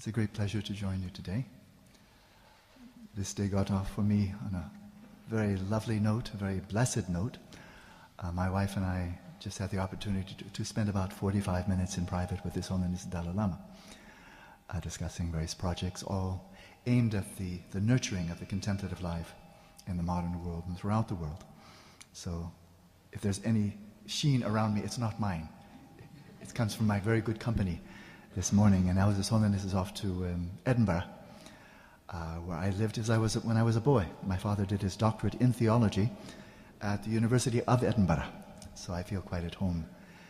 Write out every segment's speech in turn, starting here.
It's a great pleasure to join you today. This day got off for me on a very lovely note, a very blessed note. My wife and I just had the opportunity to spend about 45 minutes in private with His Holiness Dalai Lama, discussing various projects, all aimed at the nurturing of the contemplative life in the modern world and throughout the world. So if there's any sheen around me, it's not mine. It comes from my very good company this morning. And now His Holiness is off to Edinburgh, where I lived when I was a boy. My father did his doctorate in theology at the University of Edinburgh. So I feel quite at home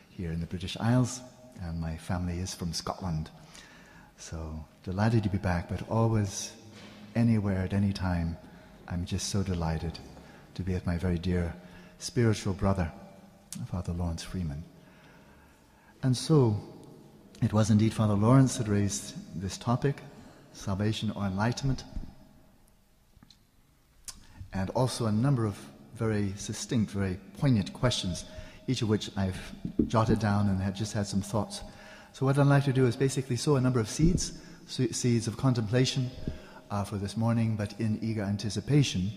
here in the British Isles, and my family is from Scotland. So delighted to be back, but always, anywhere, at any time, I'm just so delighted to be with my very dear spiritual brother, Father Lawrence Freeman. And so, it was indeed Father Lawrence that raised this topic, salvation or enlightenment, and also a number of very succinct, very poignant questions, each of which I've jotted down and have just had some thoughts. So what I'd like to do is basically sow a number of seeds of contemplation for this morning, but in eager anticipation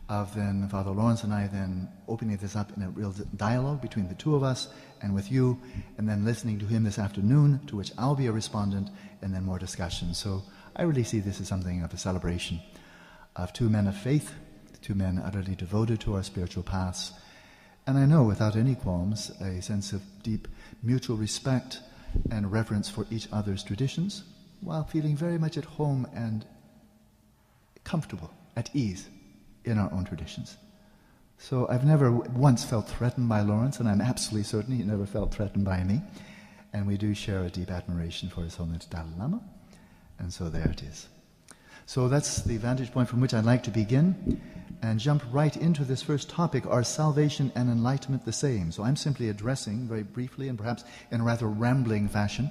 of then Father Lawrence and I then opening this up in a real dialogue between the two of us and with you, and then listening to him this afternoon, to which I'll be a respondent, and then more discussion. So I really see this as something of a celebration of two men of faith, two men utterly devoted to our spiritual paths, and I know without any qualms a sense of deep mutual respect and reverence for each other's traditions, while feeling very much at home and comfortable, at ease in our own traditions. So I've never once felt threatened by Lawrence, and I'm absolutely certain he never felt threatened by me. And we do share a deep admiration for His Holiness Dalai Lama. And so there it is. So that's the vantage point from which I'd like to begin and jump right into this first topic: are salvation and enlightenment the same? So I'm simply addressing very briefly and perhaps in a rather rambling fashion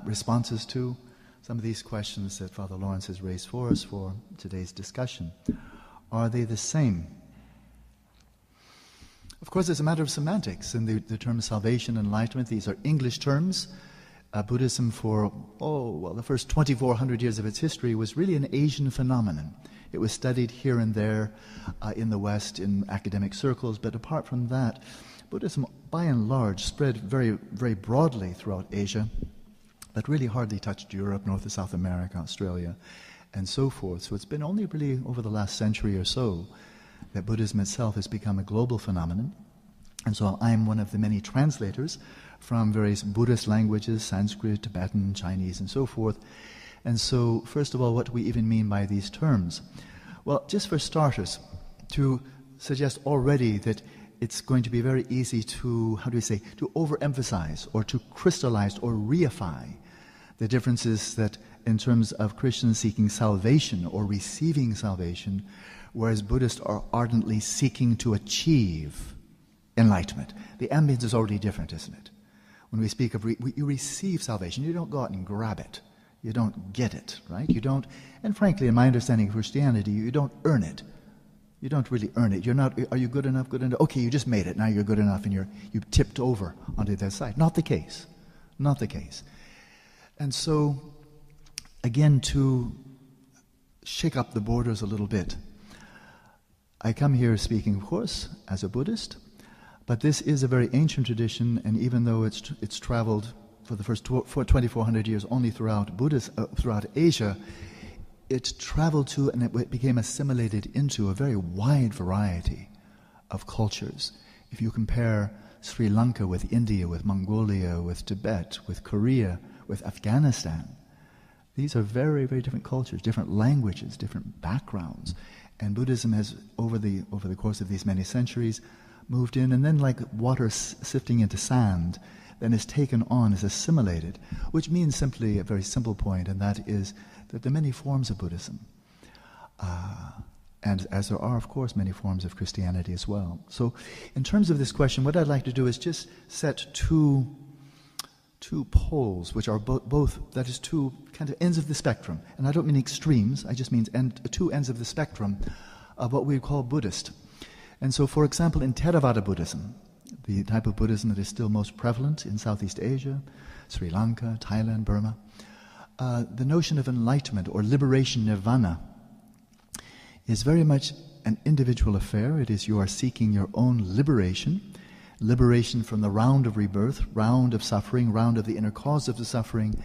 responses to some of these questions that Father Lawrence has raised for us for today's discussion. Are they the same? Of course, it's a matter of semantics. In the term salvation and enlightenment, these are English terms. Buddhism for, the first 2,400 years of its history was really an Asian phenomenon. It was studied here and there in the West in academic circles, but apart from that, Buddhism, by and large, spread very, very broadly throughout Asia, but really hardly touched Europe, North and South America, Australia, and so forth. So it's been only really over the last century or so that Buddhism itself has become a global phenomenon. And so I'm one of the many translators from various Buddhist languages, Sanskrit, Tibetan, Chinese, and so forth. And so, first of all, what do we even mean by these terms? Well, just for starters, to suggest already that it's going to be very easy to, to overemphasize or to crystallize or reify the differences that in terms of Christians seeking salvation or receiving salvation, whereas Buddhists are ardently seeking to achieve enlightenment. The ambience is already different, isn't it? When we speak of you receive salvation, you don't go out and grab it. You don't get it, right? You don't, and frankly, in my understanding of Christianity, you don't earn it. You don't really earn it. You're not, are you good enough, good enough? Okay, you just made it. Now you're good enough and you've tipped over onto that side. Not the case. Not the case. And so, again, to shake up the borders a little bit, I come here speaking, of course, as a Buddhist, but this is a very ancient tradition, and even though it's traveled for the first 2,400 years only throughout Asia, it traveled to and it became assimilated into a very wide variety of cultures. If you compare Sri Lanka with India, with Mongolia, with Tibet, with Korea, with Afghanistan, these are very, very different cultures, different languages, different backgrounds. And Buddhism has, over the course of these many centuries, moved in, and then like water sifting into sand, then is taken on, is assimilated, which means simply a very simple point, and that is that there are many forms of Buddhism. And as there are, of course, many forms of Christianity as well. So in terms of this question, what I'd like to do is just set two poles, which are both, that is, two kind of ends of the spectrum. And I don't mean extremes, I just mean two ends of the spectrum of what we call Buddhist. And so, for example, in Theravada Buddhism, the type of Buddhism that is still most prevalent in Southeast Asia, Sri Lanka, Thailand, Burma, the notion of enlightenment or liberation, nirvana, is very much an individual affair. It is you are seeking your own liberation, liberation from the round of rebirth, round of suffering, round of the inner cause of the suffering,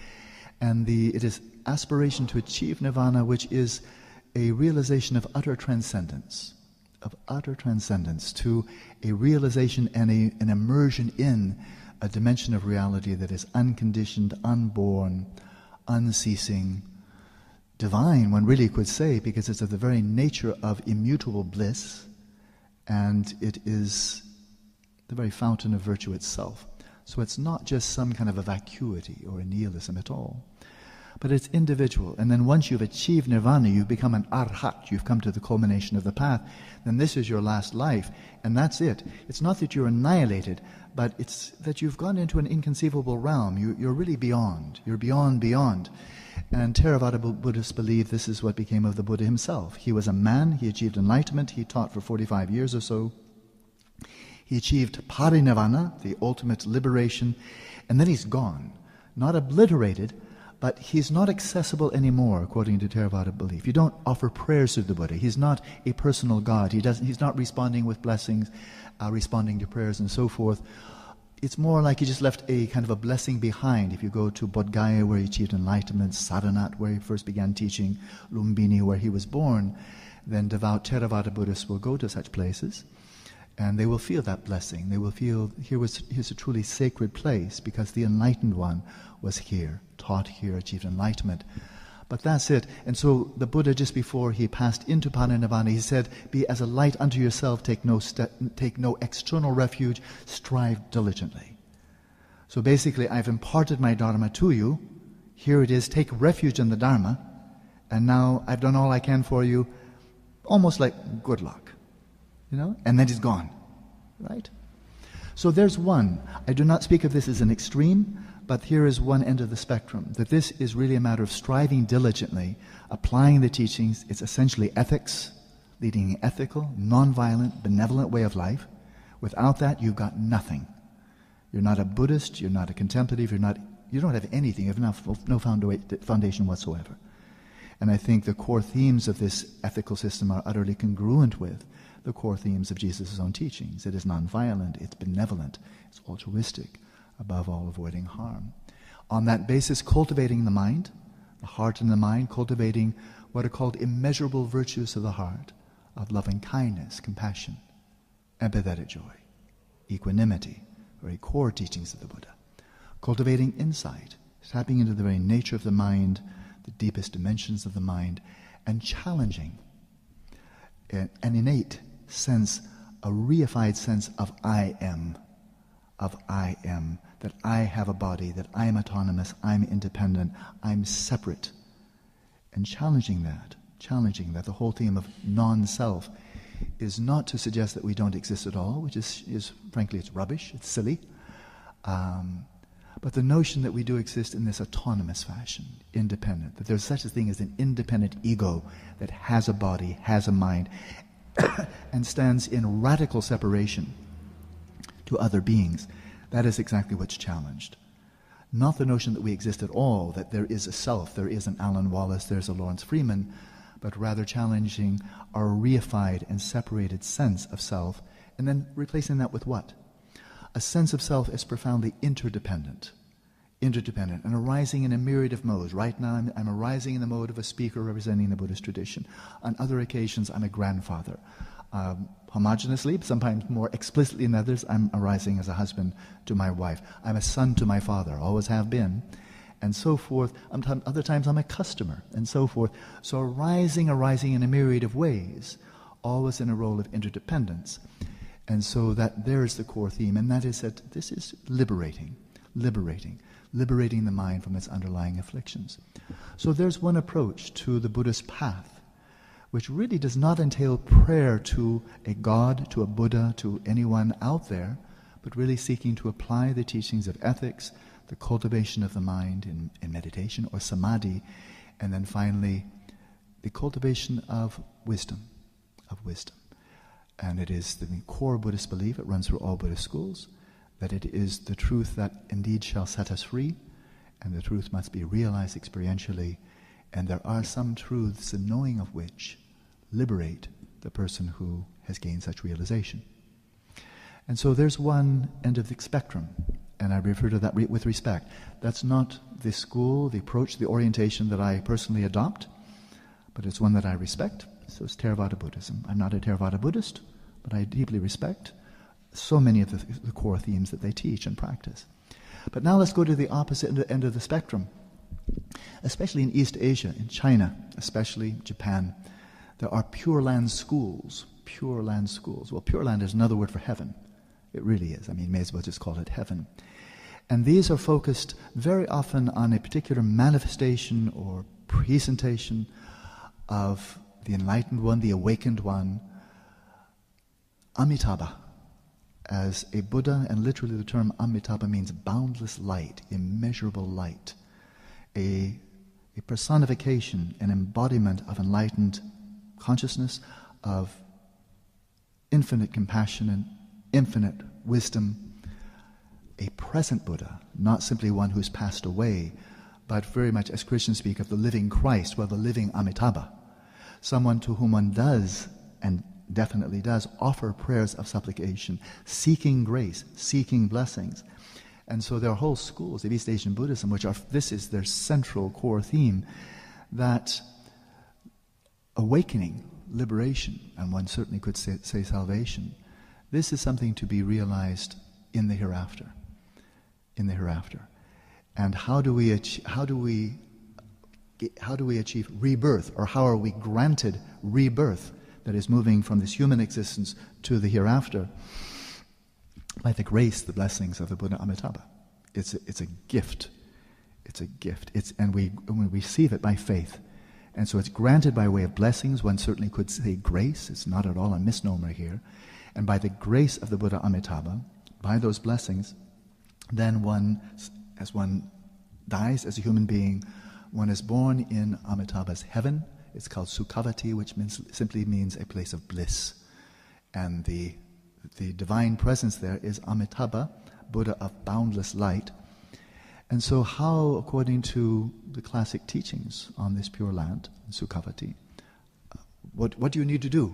and it is aspiration to achieve nirvana, which is a realization of utter transcendence, to a realization and an immersion in a dimension of reality that is unconditioned, unborn, unceasing, divine, one really could say, because it's of the very nature of immutable bliss, and it is the very fountain of virtue itself. So it's not just some kind of a vacuity or a nihilism at all, but it's individual. And then once you've achieved nirvana, you've become an arhat, you've come to the culmination of the path, then this is your last life, and that's it. It's not that you're annihilated, but it's that you've gone into an inconceivable realm. You're really beyond. You're beyond. And Theravada Buddhists believe this is what became of the Buddha himself. He was a man, he achieved enlightenment, he taught for 45 years or so. He achieved parinirvana, the ultimate liberation, and then he's gone. Not obliterated, but he's not accessible anymore, according to Theravada belief. You don't offer prayers to the Buddha. He's not a personal God. He's not responding with blessings, responding to prayers and so forth. It's more like he just left a kind of a blessing behind. If you go to Bodh Gaya, where he achieved enlightenment, Sadhanat, where he first began teaching, Lumbini, where he was born, then devout Theravada Buddhists will go to such places, and they will feel that blessing. They will feel here's a truly sacred place, because the enlightened one was here, taught here, achieved enlightenment. But that's it. And so the Buddha, just before he passed into parinirvana, he said, "Be as a light unto yourself, take no external refuge, strive diligently." So basically, I've imparted my Dharma to you. Here it is, take refuge in the Dharma, and now I've done all I can for you, almost like good luck, and then he's gone, right? So there's one. I do not speak of this as an extreme, but here is one end of the spectrum, that this is really a matter of striving diligently, applying the teachings. It's essentially ethics, leading an ethical, non-violent, benevolent way of life. Without that, you've got nothing. You're not a Buddhist, you're not a contemplative, you don't have anything, you have no foundation whatsoever. And I think the core themes of this ethical system are utterly congruent with the core themes of Jesus' own teachings. It is non-violent, it's benevolent, it's altruistic, above all avoiding harm. On that basis, cultivating the mind, the heart and the mind, cultivating what are called immeasurable virtues of the heart, of loving kindness, compassion, empathetic joy, equanimity, very core teachings of the Buddha. Cultivating insight, tapping into the very nature of the mind, the deepest dimensions of the mind, and challenging an innate sense, a reified sense of I am, that I have a body, that I am autonomous, I'm independent, I'm separate. And challenging that, the whole theme of non-self is not to suggest that we don't exist at all, which is frankly, it's rubbish, it's silly. But the notion that we do exist in this autonomous fashion, independent, that there's such a thing as an independent ego that has a body, has a mind, and stands in radical separation to other beings. That is exactly what's challenged. Not the notion that we exist at all, that there is a self, there is an Alan Wallace, there's a Lawrence Freeman, but rather challenging our reified and separated sense of self, and then replacing that with what? A sense of self as profoundly interdependent, and arising in a myriad of modes. Right now I'm arising in the mode of a speaker representing the Buddhist tradition. On other occasions I'm a grandfather. Homogeneously, sometimes more explicitly in others, I'm arising as a husband to my wife. I'm a son to my father, always have been, and so forth. Other times I'm a customer, and so forth. So arising in a myriad of ways, always in a role of interdependence. And so that there's the core theme, and that is that this is liberating the mind from its underlying afflictions. So there's one approach to the Buddhist path, which really does not entail prayer to a God, to a Buddha, to anyone out there, but really seeking to apply the teachings of ethics, the cultivation of the mind in meditation or samadhi, and then finally the cultivation of wisdom. And it is the core Buddhist belief, it runs through all Buddhist schools, that it is the truth that indeed shall set us free, and the truth must be realized experientially, and there are some truths, the knowing of which liberate the person who has gained such realization. And so there's one end of the spectrum, and I refer to that with respect. That's not the school, the approach, the orientation that I personally adopt, but it's one that I respect. So it's Theravada Buddhism. I'm not a Theravada Buddhist, but I deeply respect so many of the core themes that they teach and practice. But now let's go to the opposite end of the spectrum. Especially in East Asia, in China, especially Japan, there are Pure Land schools. Pure Land schools. Well, Pure Land is another word for heaven. It really is. I mean, may as well just call it heaven. And these are focused very often on a particular manifestation or presentation of the enlightened one, the awakened one, Amitabha, as a Buddha, and literally the term Amitabha means boundless light, immeasurable light, a personification, an embodiment of enlightened consciousness, of infinite compassion and infinite wisdom, a present Buddha, not simply one who's passed away, but very much, as Christians speak of the living Christ, well, the living Amitabha, someone to whom one does, and definitely does, offer prayers of supplication, seeking grace, seeking blessings. And so there are whole schools of East Asian Buddhism, this is their central core theme, that awakening, liberation, and one certainly could say salvation, this is something to be realized in the hereafter. In the hereafter. And how do we achieve rebirth, or how are we granted rebirth, that is moving from this human existence to the hereafter? By the grace, the blessings of the Buddha Amitabha. It's a gift. It's a gift. And we receive it by faith. And so it's granted by way of blessings. One certainly could say grace. It's not at all a misnomer here. And by the grace of the Buddha Amitabha, by those blessings, then one, as one dies as a human being, one is born in Amitabha's heaven. It's called Sukhavati, which simply means a place of bliss. And the divine presence there is Amitabha, Buddha of boundless light. And so how, according to the classic teachings on this Pure Land, Sukhavati, what do you need to do?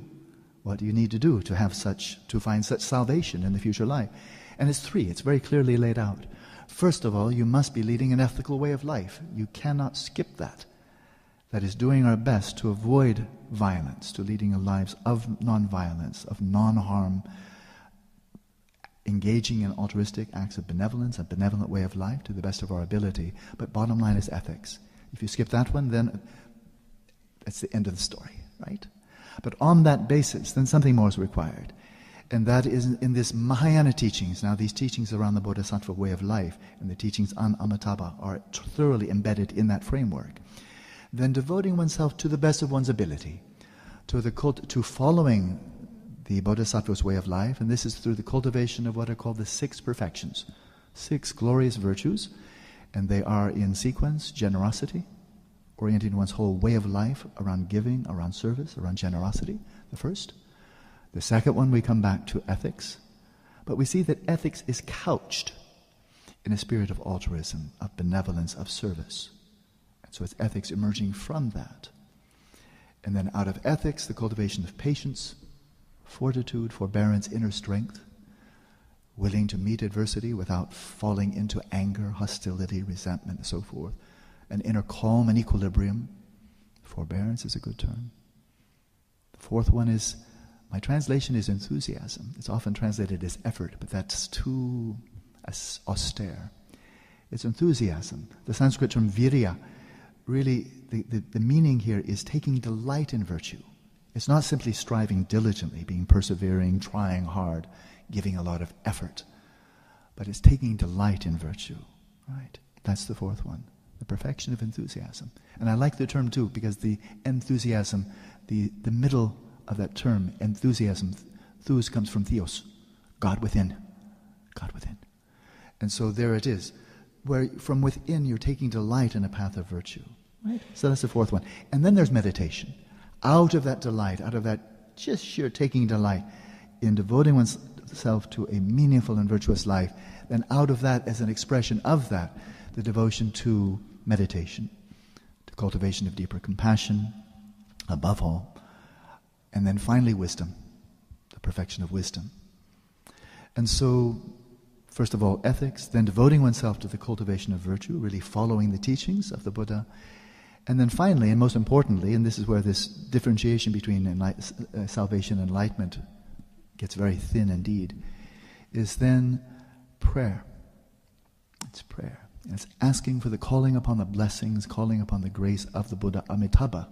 What do you need to do to find such salvation in the future life? And it's three. It's very clearly laid out. First of all, you must be leading an ethical way of life. You cannot skip that. That is, doing our best to avoid violence, to leading lives of non-violence, of non-harm, engaging in altruistic acts of benevolence, a benevolent way of life to the best of our ability. But bottom line is ethics. If you skip that one, then that's the end of the story, right? But on that basis, then something more is required. And that is in this Mahayana teachings. Now, these teachings around the Bodhisattva way of life and the teachings on Amitabha are thoroughly embedded in that framework. Then devoting oneself to the best of one's ability, to following the Bodhisattva's way of life, and this is through the cultivation of what are called the 6 perfections, 6 glorious virtues, and they are in sequence: generosity, orienting one's whole way of life around giving, around service, around generosity, the first. The second one, we come back to ethics, but we see that ethics is couched in a spirit of altruism, of benevolence, of service. And so it's ethics emerging from that. And then out of ethics, the cultivation of patience, fortitude, forbearance, inner strength, willing to meet adversity without falling into anger, hostility, resentment, and so forth. An inner calm and equilibrium. Forbearance is a good term. The fourth one is, my translation is enthusiasm. It's often translated as effort, but that's too austere. It's enthusiasm. The Sanskrit term virya, really the meaning here is taking delight in virtue. It's not simply striving diligently, being persevering, trying hard, giving a lot of effort, but it's taking delight in virtue, right? That's the fourth one, the perfection of enthusiasm. And I like the term too, because the enthusiasm, the middle of that term, enthusiasm, thus comes from theos, God within, God within. And so there it is, where from within you're taking delight in a path of virtue, right? So that's the fourth one. And then there's meditation. Out of that delight, out of that just sheer taking delight in devoting oneself to a meaningful and virtuous life, then out of that, as an expression of that, the devotion to meditation, to cultivation of deeper compassion, above all, and then finally wisdom, the perfection of wisdom. And so, first of all, ethics, then devoting oneself to the cultivation of virtue, really following the teachings of the Buddha. And then finally, and most importantly, and this is where this differentiation between salvation and enlightenment gets very thin indeed, is then prayer. It's prayer. And it's asking for the calling upon the blessings, calling upon the grace of the Buddha Amitabha.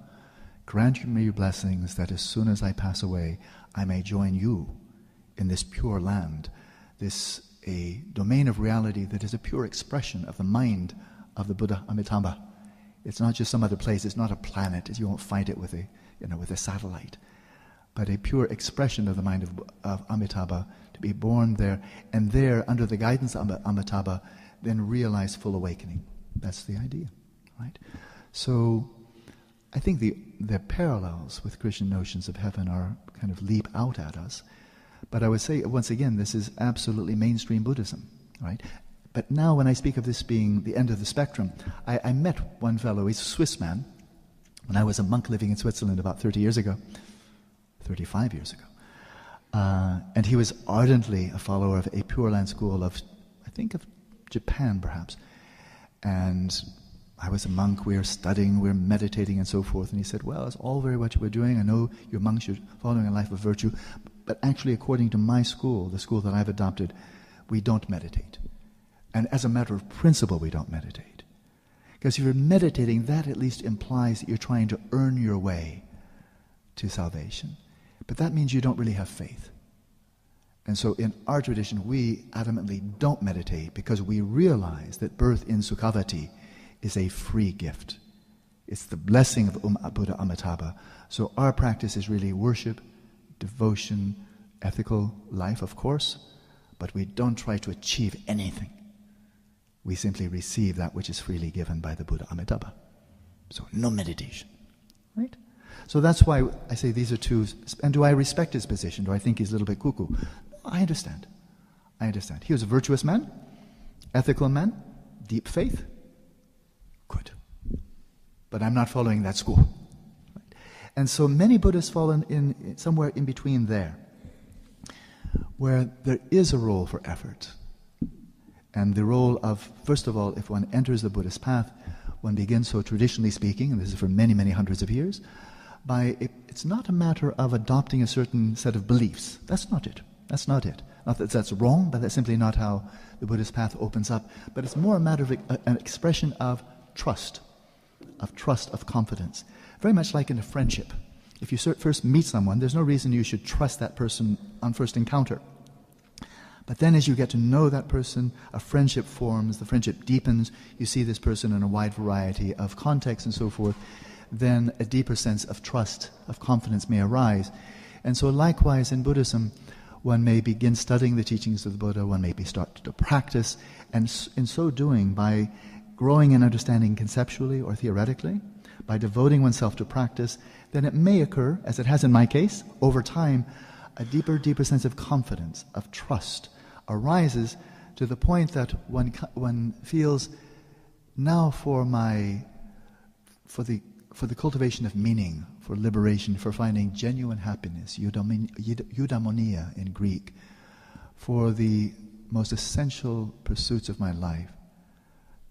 Grant me your blessings that as soon as I pass away, I may join you in this pure land, this a domain of reality that is a pure expression of the mind of the Buddha Amitabha. It's not just some other place. It's not a planet. You won't find it with a satellite, but a pure expression of the mind of Amitabha, to be born there, and there, under the guidance of Amitabha, then realize full awakening. That's the idea, right? So, I think the parallels with Christian notions of heaven are kind of leap out at us. But I would say, once again, this is absolutely mainstream Buddhism, right? But now when I speak of this being the end of the spectrum, I met one fellow, he's a Swiss man, when I was a monk living in Switzerland about 35 years ago. And he was ardently a follower of a Pure Land school of, I think of Japan perhaps. And I was a monk, we were studying, we were meditating and so forth. And he said, well, it's all very much what we're doing. I know you're monks, you're following a life of virtue. But actually, according to my school, the school that I've adopted, we don't meditate. And as a matter of principle, we don't meditate. Because if you're meditating, that at least implies that you're trying to earn your way to salvation. But that means you don't really have faith. And so in our tradition, we adamantly don't meditate because we realize that birth in Sukhavati is a free gift. It's the blessing of Buddha Amitabha. So our practice is really worship, devotion, ethical life, of course, but we don't try to achieve anything. We simply receive that which is freely given by the Buddha Amitabha. So no meditation, right? So that's why I say these are two. And do I respect his position? Do I think he's a little bit cuckoo? I understand. He was a virtuous man, ethical man, deep faith. Good. But I'm not following that school. Right? And so many Buddhists fall in somewhere in between there, where there is a role for effort. And the role of, first of all, if one enters the Buddhist path, one begins, so traditionally speaking, and this is for many, many hundreds of years, it's not a matter of adopting a certain set of beliefs. That's not it. Not that that's wrong, but that's simply not how the Buddhist path opens up. But it's more a matter of an expression of trust, of confidence. Very much like in a friendship. If you first meet someone, there's no reason you should trust that person on first encounter. But then as you get to know that person, a friendship forms, the friendship deepens, you see this person in a wide variety of contexts and so forth, then a deeper sense of trust, of confidence may arise. And so likewise in Buddhism, one may begin studying the teachings of the Buddha, one may start to practice, and in so doing, by growing in understanding conceptually or theoretically, by devoting oneself to practice, then it may occur, as it has in my case, over time, a deeper sense of confidence, of trust, arises to the point that one feels, now for the cultivation of meaning, for liberation, for finding genuine happiness, eudaimonia in Greek, for the most essential pursuits of my life,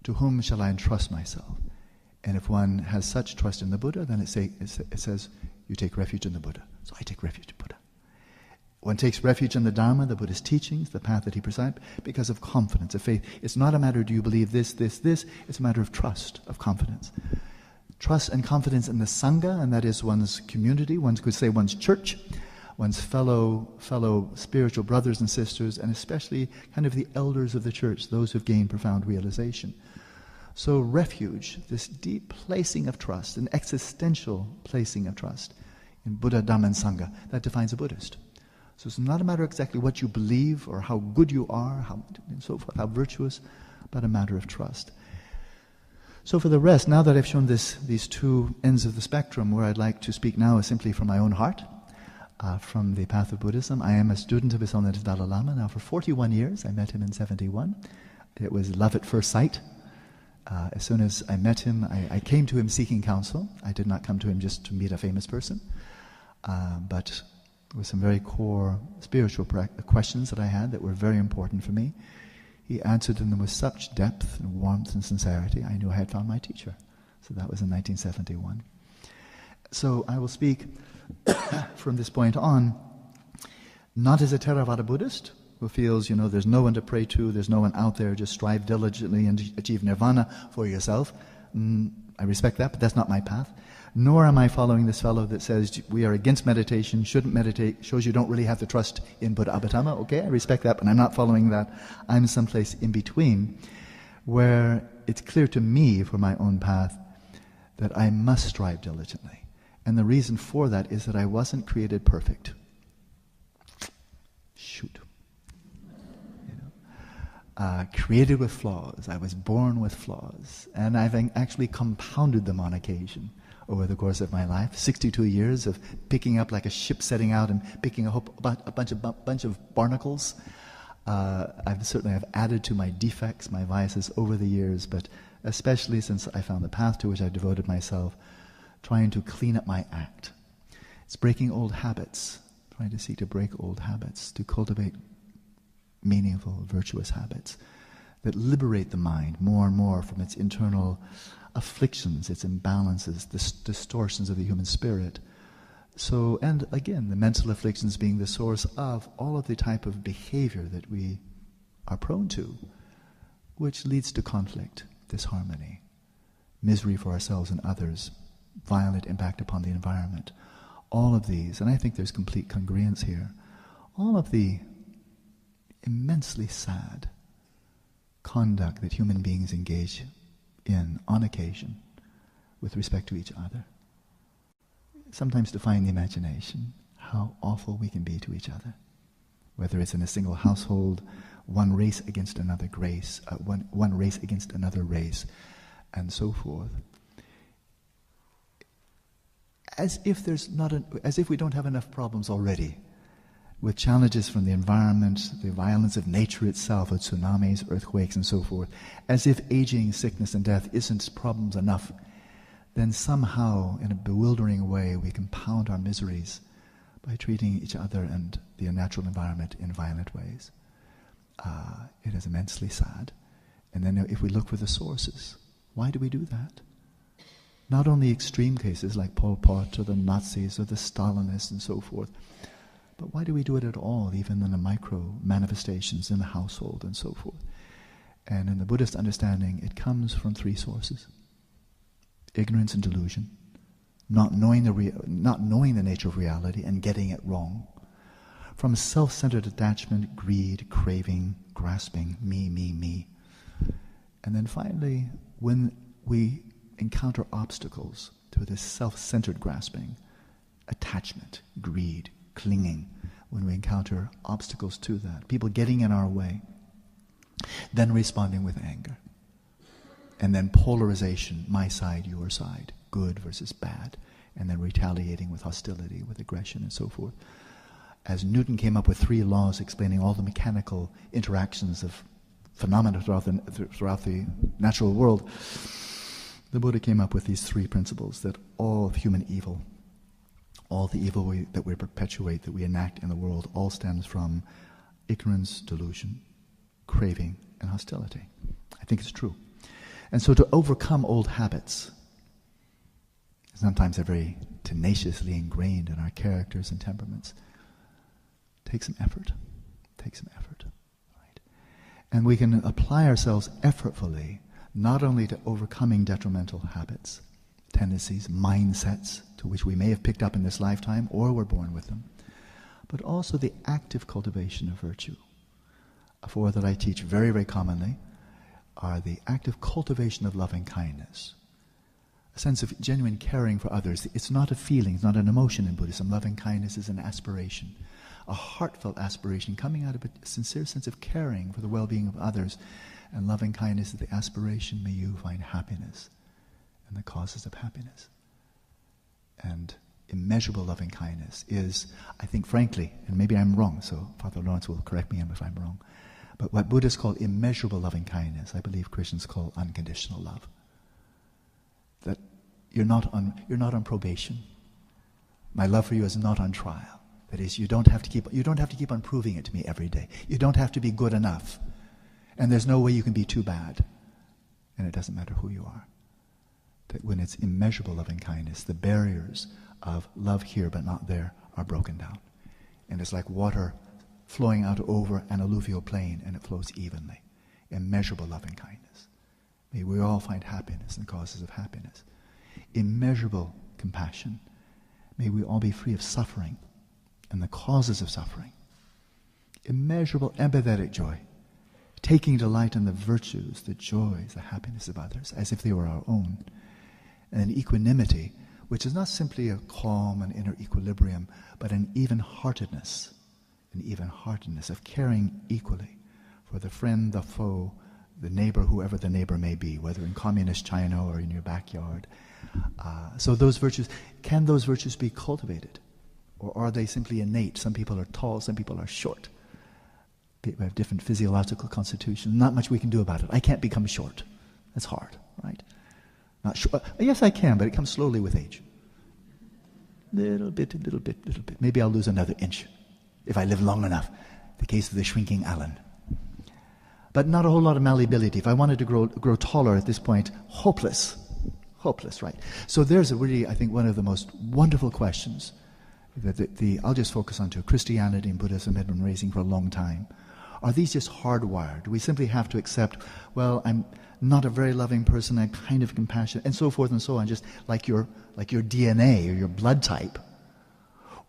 to whom shall I entrust myself? And if one has such trust in the Buddha, then it says, you take refuge in the Buddha. So I take refuge in Buddha. One takes refuge in the Dharma, the Buddha's teachings, the path that he prescribed, because of confidence, of faith. It's not a matter, do you believe this? It's a matter of trust, of confidence. Trust and confidence in the Sangha, and that is one's community, one could say one's church, one's fellow spiritual brothers and sisters, and especially kind of the elders of the church, those who've gained profound realization. So refuge, this deep placing of trust, an existential placing of trust in Buddha, Dhamma, and Sangha, that defines a Buddhist. So it's not a matter of exactly what you believe or how good you are, and so forth, how virtuous, but a matter of trust. So for the rest, now that I've shown these two ends of the spectrum, where I'd like to speak now is simply from my own heart, from the path of Buddhism. I am a student of His Holiness Dalai Lama now for 41 years. I met him in 71. It was love at first sight. As soon as I met him, I came to him seeking counsel. I did not come to him just to meet a famous person, but with some very core spiritual questions that I had that were very important for me. He answered them with such depth and warmth and sincerity. I knew I had found my teacher. So that was in 1971. So I will speak from this point on, not as a Theravada Buddhist who feels, there's no one to pray to, there's no one out there, just strive diligently and achieve nirvana for yourself. I respect that, but that's not my path. Nor am I following this fellow that says we are against meditation, shouldn't meditate, shows you don't really have to trust in Buddha Abhidhamma. Okay, I respect that, but I'm not following that. I'm someplace in between where it's clear to me for my own path that I must strive diligently. And the reason for that is that I wasn't created perfect. Shoot. Created with flaws. I was born with flaws. And I've actually compounded them on occasion over the course of my life. 62 years of picking up like a ship setting out and picking up a bunch of barnacles. I've certainly added to my defects, my vices over the years, but especially since I found the path to which I devoted myself, trying to clean up my act. It's breaking old habits, trying to seek to break old habits, to cultivate meaningful, virtuous habits that liberate the mind more and more from its internal afflictions, its imbalances, the distortions of the human spirit. So, and again, the mental afflictions being the source of all of the type of behavior that we are prone to, which leads to conflict, disharmony, misery for ourselves and others, violent impact upon the environment. All of these, and I think there's complete congruence here, all of the immensely sad conduct that human beings engage in on occasion with respect to each other. Sometimes defying the imagination, how awful we can be to each other. Whether it's in a single household, one race against another race, one race against another race, and so forth. As if we don't have enough problems already with challenges from the environment, the violence of nature itself, with tsunamis, earthquakes, and so forth, as if aging, sickness, and death isn't problems enough, then somehow, in a bewildering way, we compound our miseries by treating each other and the natural environment in violent ways. It is immensely sad. And then if we look for the sources, why do we do that? Not only extreme cases like Pol Pot or the Nazis or the Stalinists and so forth, but why do we do it at all, even in the micro manifestations in the household and so forth? And in the Buddhist understanding, it comes from three sources. Ignorance and delusion, not knowing the nature of reality and getting it wrong. From self-centered attachment, greed, craving, grasping, me. And then finally, when we encounter obstacles to this self-centered grasping, attachment, greed, clinging, when we encounter obstacles to that, people getting in our way, then responding with anger. And then polarization, my side, your side, good versus bad, and then retaliating with hostility, with aggression, and so forth. As Newton came up with 3 laws explaining all the mechanical interactions of phenomena throughout the natural world, the Buddha came up with these 3 principles, that all of human evil, all the evil that we perpetuate, that we enact in the world, all stems from ignorance, delusion, craving, and hostility. I think it's true. And so to overcome old habits, sometimes they're very tenaciously ingrained in our characters and temperaments, takes some effort. Right? And we can apply ourselves effortfully, not only to overcoming detrimental habits, tendencies, mindsets to which we may have picked up in this lifetime or were born with them, but also the active cultivation of virtue. 4 that I teach very, very commonly are the active cultivation of loving kindness, a sense of genuine caring for others. It's not a feeling, it's not an emotion in Buddhism. Loving kindness is an aspiration, a heartfelt aspiration coming out of a sincere sense of caring for the well-being of others. And loving kindness is the aspiration, may you find happiness and the causes of happiness. And immeasurable loving kindness is, I think frankly, and maybe I'm wrong, so Father Lawrence will correct me if I'm wrong, But what Buddhists call immeasurable loving kindness, I believe Christians call unconditional love. That you're not on probation. My love for you is not on trial. That is, you don't have to keep on proving it to me every day. You don't have to be good enough. And there's no way you can be too bad. And it doesn't matter who you are. That when it's immeasurable loving kindness, the barriers of love here but not there are broken down. And it's like water flowing out over an alluvial plain, and it flows evenly. Immeasurable loving kindness. May we all find happiness and causes of happiness. Immeasurable compassion. May we all be free of suffering and the causes of suffering. Immeasurable empathetic joy. Taking delight in the virtues, the joys, the happiness of others, as if they were our own. And equanimity, which is not simply a calm and inner equilibrium, but an even-heartedness of caring equally for the friend, the foe, the neighbor, whoever the neighbor may be, whether in communist China or in your backyard. So those virtues, can those virtues be cultivated? Or are they simply innate? Some people are tall, some people are short. People have different physiological constitutions. Not much we can do about it. I can't become short. That's hard, right? Not short. Yes, I can, but it comes slowly with age. Little bit. Maybe I'll lose another inch if I live long enough. The case of the shrinking Alan. But not a whole lot of malleability. If I wanted to grow taller at this point, hopeless, right? So there's really, I think, one of the most wonderful questions that I'll just focus on to Christianity and Buddhism have been raising for a long time. Are these just hardwired? Do we simply have to accept, well, I'm not a very loving person, I'm kind of compassionate, and so forth and so on, just like your DNA or your blood type?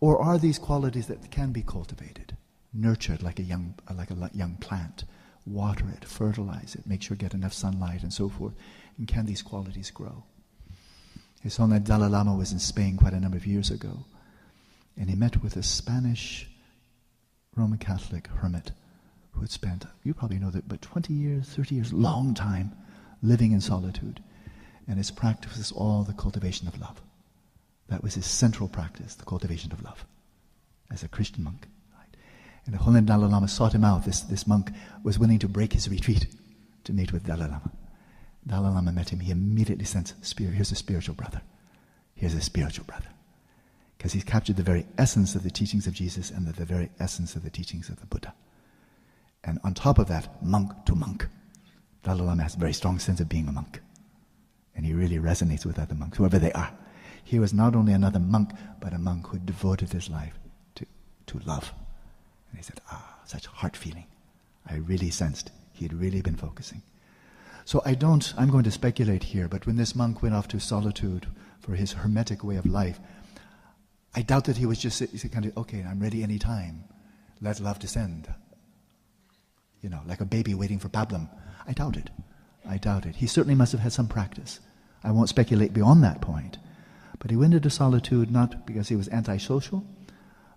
Or are these qualities that can be cultivated, nurtured like a young plant? Water it, fertilize it, make sure you get enough sunlight and so forth. And can these qualities grow? His Holiness Dalai Lama was in Spain quite a number of years ago, and he met with a Spanish Roman Catholic hermit who had spent, you probably know that, but 20 years, 30 years, long time, living in solitude. And his practice was all the cultivation of love. That was his central practice, the cultivation of love, as a Christian monk. Right? And the Holiness Dalai Lama sought him out. This monk was willing to break his retreat to meet with Dalai Lama. Dalai Lama met him. He immediately sensed, here's a spiritual brother. Here's a spiritual brother. Because he's captured the very essence of the teachings of Jesus and the very essence of the teachings of the Buddha. And on top of that, monk to monk. Dalai Lama has a very strong sense of being a monk. And he really resonates with other monks, whoever they are. He was not only another monk, but a monk who devoted his life to love. And he said, such heart feeling. I really sensed he had really been focusing. So I'm going to speculate here, but when this monk went off to solitude for his hermetic way of life, I doubt that he was just kind of, okay, I'm ready any time. Let love descend. Like a baby waiting for pablum. I doubt it. He certainly must have had some practice. I won't speculate beyond that point. But he went into solitude not because he was antisocial,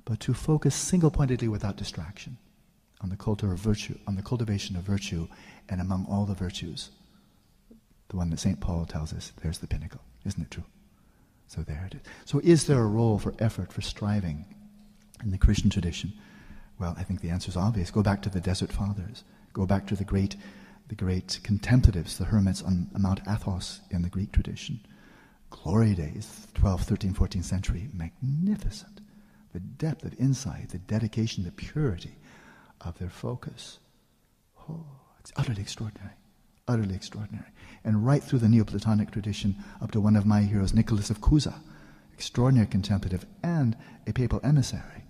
but to focus single-pointedly without distraction on the cultivation of virtue, and among all the virtues, the one that St. Paul tells us, there's the pinnacle. Isn't it true? So there it is. So is there a role for effort, for striving in the Christian tradition? Well, I think the answer is obvious. Go back to the Desert Fathers. Go back to the great contemplatives, the hermits on Mount Athos in the Greek tradition. Glory days, 12th, 13th, 14th century, magnificent. The depth of insight, the dedication, the purity of their focus. Oh, it's utterly extraordinary. Utterly extraordinary. And right through the Neoplatonic tradition up to one of my heroes, Nicholas of Cusa, extraordinary contemplative and a papal emissary,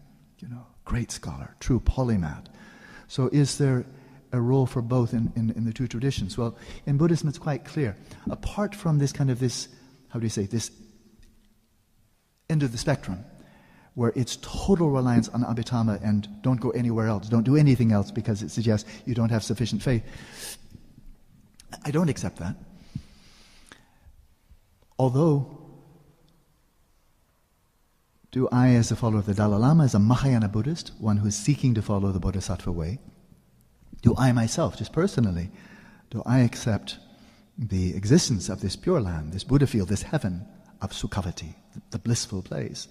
great scholar, true polymath. So is there a role for both in the two traditions? Well, in Buddhism it's quite clear. Apart from this end of the spectrum, where it's total reliance on abhidhamma and don't go anywhere else, don't do anything else because it suggests you don't have sufficient faith. I don't accept that. Although, do I, as a follower of the Dalai Lama, as a Mahayana Buddhist, one who is seeking to follow the Bodhisattva way, do I myself, just personally, do I accept the existence of this Pure Land, this Buddha field, this heaven of Sukhavati, the blissful place,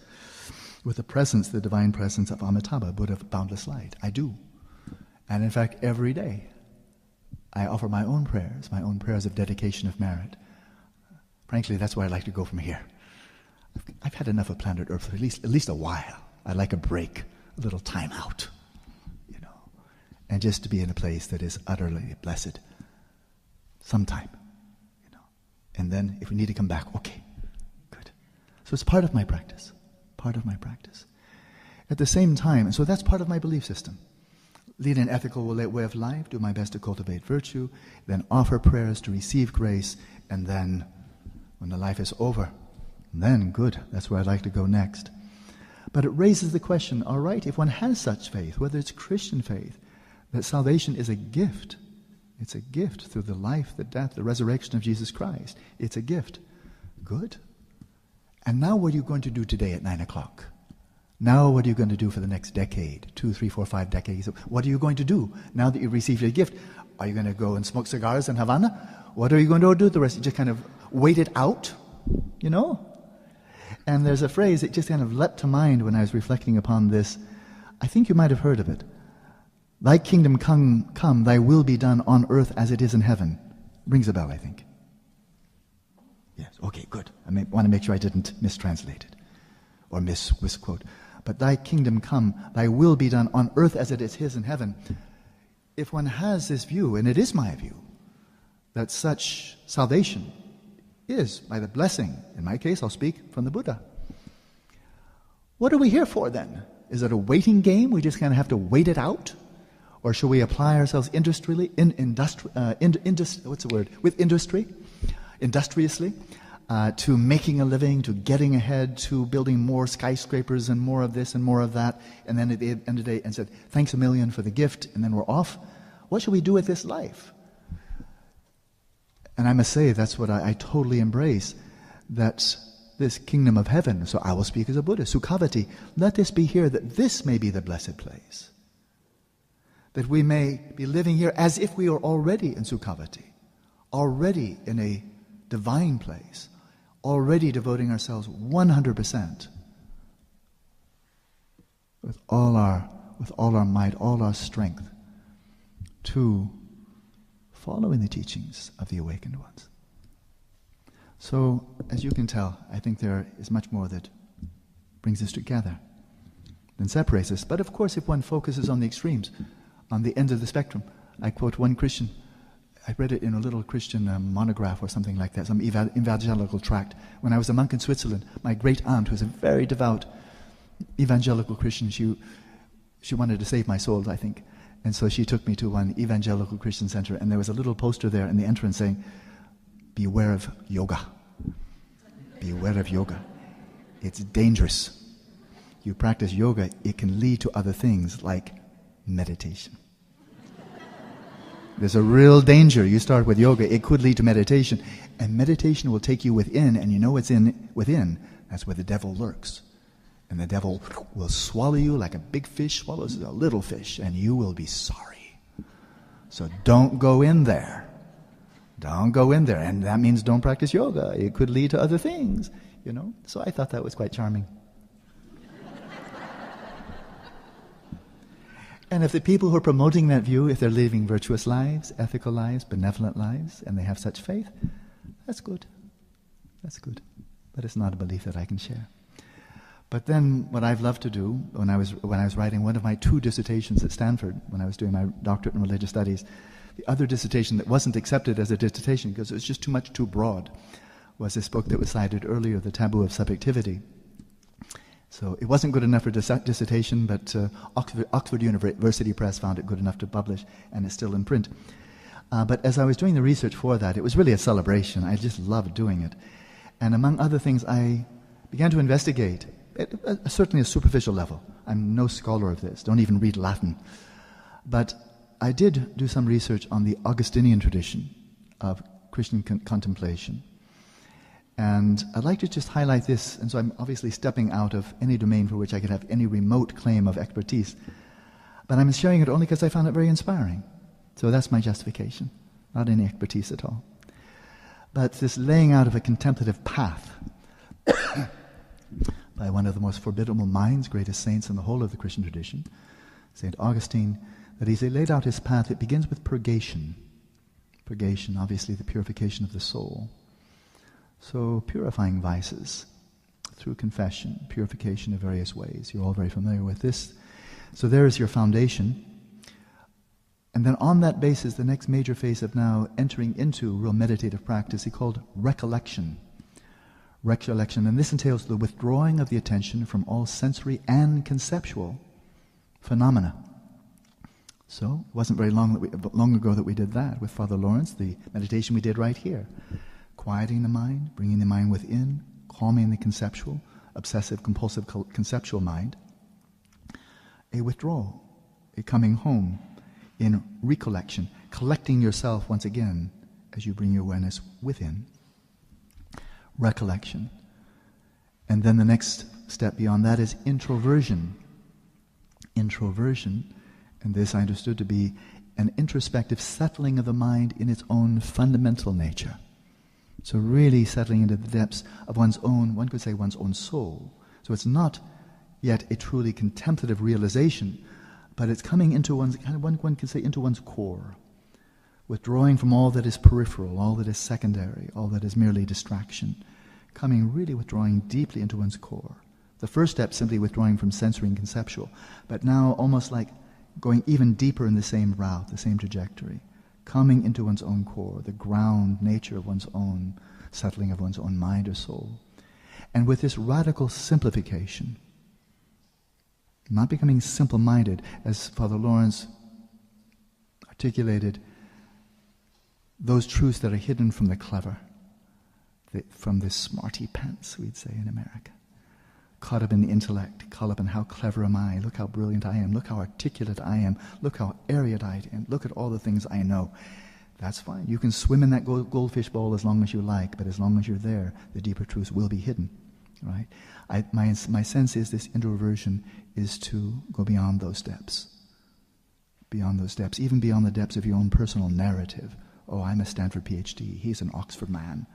with the divine presence of Amitabha, Buddha of boundless light? I do. And in fact, every day, I offer my own prayers of dedication of merit. Frankly, that's where I'd like to go from here. I've had enough of planet Earth for at least a while. I'd like a break, a little time out, and just to be in a place that is utterly blessed sometime, And then if we need to come back, okay, good. So it's part of my practice, At the same time, and so that's part of my belief system. Lead an ethical way of life, do my best to cultivate virtue, then offer prayers to receive grace, and then, when the life is over, then good, that's where I'd like to go next. But it raises the question, all right, if one has such faith, whether it's Christian faith, that salvation is a gift. It's a gift through the life, the death, the resurrection of Jesus Christ. It's a gift. Good. And now what are you going to do today at 9 o'clock? Now what are you going to do for the next decade, 2, 3, 4, 5 decades? What are you going to do now that you've received your gift? Are you going to go and smoke cigars in Havana? What are you going to do the rest? You just kind of wait it out, And there's a phrase that just kind of leapt to mind when I was reflecting upon this. I think you might have heard of it. Thy kingdom come, thy will be done on earth as it is in heaven. Rings a bell, I think. Yes, okay, good. I want to make sure I didn't mistranslate it or misquote. But thy kingdom come, thy will be done on earth as it is in heaven. If one has this view, and it is my view, that such salvation is by the blessing, in my case I'll speak from the Buddha. What are we here for then? Is it a waiting game? We just kind of have to wait it out? Or should we apply ourselves industriously to making a living, to getting ahead, to building more skyscrapers and more of this and more of that, and then at the end of the day, and said, thanks a million for the gift, and then we're off? What should we do with this life? And I must say, that's what I totally embrace, that this kingdom of heaven, so I will speak as a Buddha, Sukhavati, let this be here, that this may be the blessed place. That we may be living here as if we are already in Sukhavati, already in a divine place, already devoting ourselves 100% with all our might, all our strength to following the teachings of the awakened ones. So, as you can tell, I think there is much more that brings us together than separates us. But of course, if one focuses on the extremes, on the ends of the spectrum, I quote one Christian, I read it in a little Christian monograph or something like that, some evangelical tract. When I was a monk in Switzerland, my great aunt, who was a very devout evangelical Christian, she wanted to save my soul, I think. And so she took me to one evangelical Christian center, and there was a little poster there in the entrance saying, beware of yoga. Beware of yoga. It's dangerous. You practice yoga, it can lead to other things like meditation. There's a real danger. You start with yoga, it could lead to meditation. And meditation will take you within, and you know what's within. That's where the devil lurks. And the devil will swallow you like a big fish swallows a little fish, and you will be sorry. So don't go in there. Don't go in there. And that means don't practice yoga. It could lead to other things, So I thought that was quite charming. And if the people who are promoting that view, if they're living virtuous lives, ethical lives, benevolent lives, and they have such faith, that's good. That's good. But it's not a belief that I can share. But then what I've loved to do, when I was writing one of my 2 dissertations at Stanford, when I was doing my doctorate in religious studies, the other dissertation that wasn't accepted as a dissertation because it was just too broad, was this book that was cited earlier, The Taboo of Subjectivity. So it wasn't good enough for dissertation, but Oxford University Press found it good enough to publish, and it's still in print. But as I was doing the research for that, it was really a celebration. I just loved doing it. And among other things, I began to investigate, at certainly a superficial level. I'm no scholar of this, don't even read Latin. But I did do some research on the Augustinian tradition of Christian contemplation. And I'd like to just highlight this, and so I'm obviously stepping out of any domain for which I could have any remote claim of expertise. But I'm sharing it only because I found it very inspiring. So that's my justification, not any expertise at all. But this laying out of a contemplative path by one of the most formidable minds, greatest saints in the whole of the Christian tradition, St. Augustine, that he laid out his path. It begins with purgation. Purgation, obviously the purification of the soul. So purifying vices through confession, purification in various ways. You're all very familiar with this. So there is your foundation. And then on that basis, the next major phase of now entering into real meditative practice, he called recollection. Recollection, and this entails the withdrawing of the attention from all sensory and conceptual phenomena. So it wasn't very long ago that we did that with Father Lawrence, the meditation we did right here. Quieting the mind, bringing the mind within, calming the conceptual, obsessive, compulsive, conceptual mind. A withdrawal, a coming home in recollection, collecting yourself once again as you bring your awareness within. Recollection. And then the next step beyond that is introversion. Introversion, and this I understood to be an introspective settling of the mind in its own fundamental nature. So really settling into the depths of one's own, one could say one's own soul. So it's not yet a truly contemplative realization, but it's coming into one's, one could say, into one's core. Withdrawing from all that is peripheral, all that is secondary, all that is merely distraction. Coming really withdrawing deeply into one's core. The first step simply withdrawing from sensory and conceptual, but now almost like going even deeper in the same route, the same trajectory. Coming into one's own core, the ground nature of one's own, settling of one's own mind or soul. And with this radical simplification, not becoming simple-minded, as Father Lawrence articulated, those truths that are hidden from the clever, from the smarty pants, we'd say in America. Caught up in the intellect, caught up in how clever am I, look how brilliant I am, look how articulate I am, look how erudite I am, look at all the things I know. That's fine. You can swim in that goldfish bowl as long as you like, but as long as you're there, the deeper truths will be hidden. Right? My sense is this introversion is to go beyond those depths. Beyond those depths, even beyond the depths of your own personal narrative. Oh, I'm a Stanford PhD, he's an Oxford man,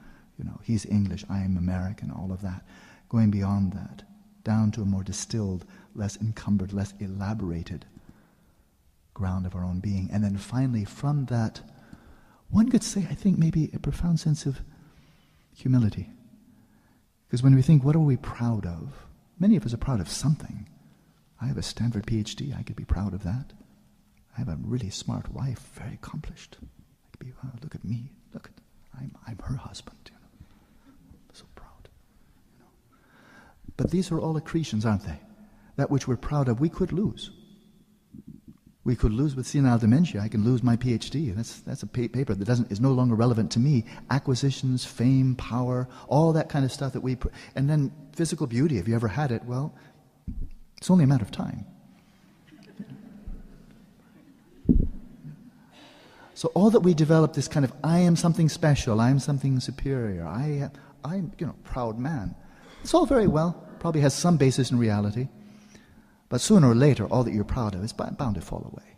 he's English, I am American, all of that. Going beyond that, down to a more distilled, less encumbered, less elaborated ground of our own being. And then finally, from that, one could say, I think, maybe a profound sense of humility. Because when we think, what are we proud of? Many of us are proud of something. I have a Stanford PhD, I could be proud of that. I have a really smart wife, very accomplished. I could be, oh, look at me, I'm her husband, so proud. But these are all accretions, aren't they? That which we're proud of, we could lose. We could lose with senile dementia. I can lose my PhD. That's a paper that is no longer relevant to me. Acquisitions, fame, power, all that kind of stuff that and then physical beauty. Have you ever had it? Well, it's only a matter of time. So all that we develop, this kind of, I am something special, I am something superior, I'm proud man. It's all very well, probably has some basis in reality, but sooner or later, all that you're proud of is bound to fall away.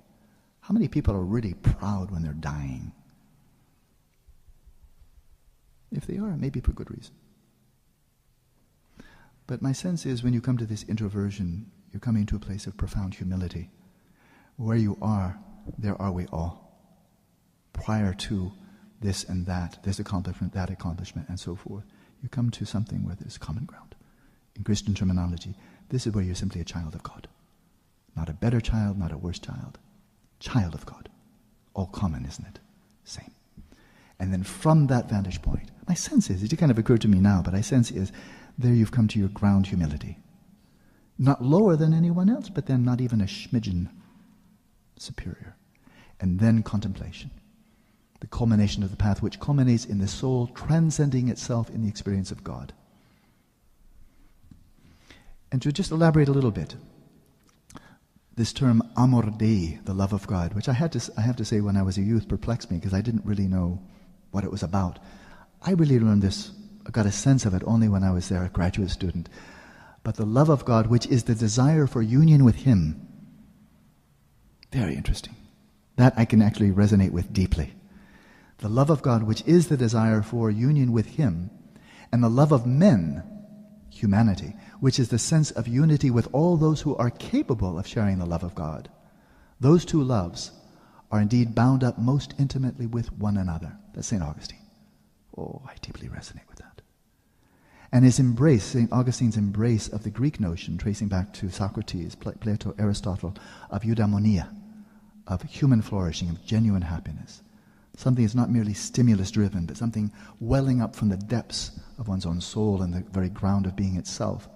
How many people are really proud when they're dying? If they are, maybe for good reason. But my sense is when you come to this introversion, you're coming to a place of profound humility. Where you are, there are we all. Prior to this and that, this accomplishment, that accomplishment, and so forth, you come to something where there's common ground. In Christian terminology, this is where you're simply a child of God. Not a better child, not a worse child. Child of God. All common, isn't it? Same. And then from that vantage point, my sense is, it kind of occurred to me now, but my sense is, there you've come to your ground humility. Not lower than anyone else, but then not even a smidgen superior. And then contemplation. The culmination of the path, which culminates in the soul transcending itself in the experience of God. And to just elaborate a little bit, this term amor Dei, the love of God, which I have to say when I was a youth perplexed me because I didn't really know what it was about. I really learned this, I got a sense of it only when I was there, a graduate student. But the love of God, which is the desire for union with Him, very interesting. That I can actually resonate with deeply. The love of God, which is the desire for union with Him, and the love of men, humanity, which is the sense of unity with all those who are capable of sharing the love of God. Those two loves are indeed bound up most intimately with one another. That's St. Augustine. Oh, I deeply resonate with that. And his embrace, St. Augustine's embrace of the Greek notion, tracing back to Socrates, Plato, Aristotle, of eudaimonia, of human flourishing, of genuine happiness. Something that's not merely stimulus-driven, but something welling up from the depths of one's own soul and the very ground of being itself.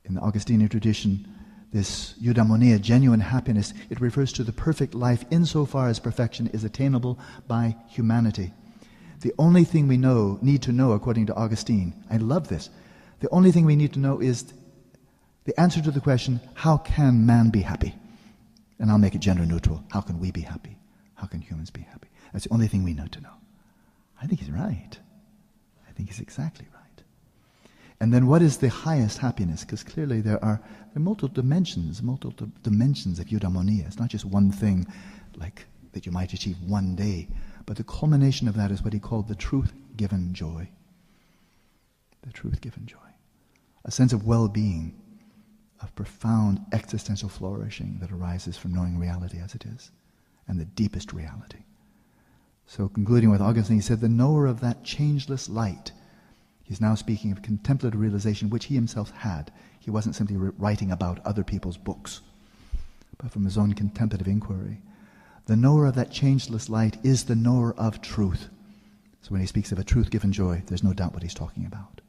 In the Augustinian tradition, this eudaimonia, genuine happiness, it refers to the perfect life insofar as perfection is attainable by humanity. The only thing we need to know, according to Augustine, I love this, the only thing we need to know is the answer to the question, how can man be happy? And I'll make it gender neutral. How can we be happy? How can humans be happy? That's the only thing we know to know. I think he's right. I think he's exactly right. And then what is the highest happiness? Because clearly there are multiple dimensions of eudaimonia. It's not just one thing like that you might achieve one day, but the culmination of that is what he called the truth-given joy. The truth-given joy. A sense of well-being, of profound existential flourishing that arises from knowing reality as it is, and the deepest reality. So concluding with Augustine, he said, the knower of that changeless light, he's now speaking of contemplative realization, which he himself had. He wasn't simply writing about other people's books, but from his own contemplative inquiry. The knower of that changeless light is the knower of truth. So when he speaks of a truth-given joy, there's no doubt what he's talking about.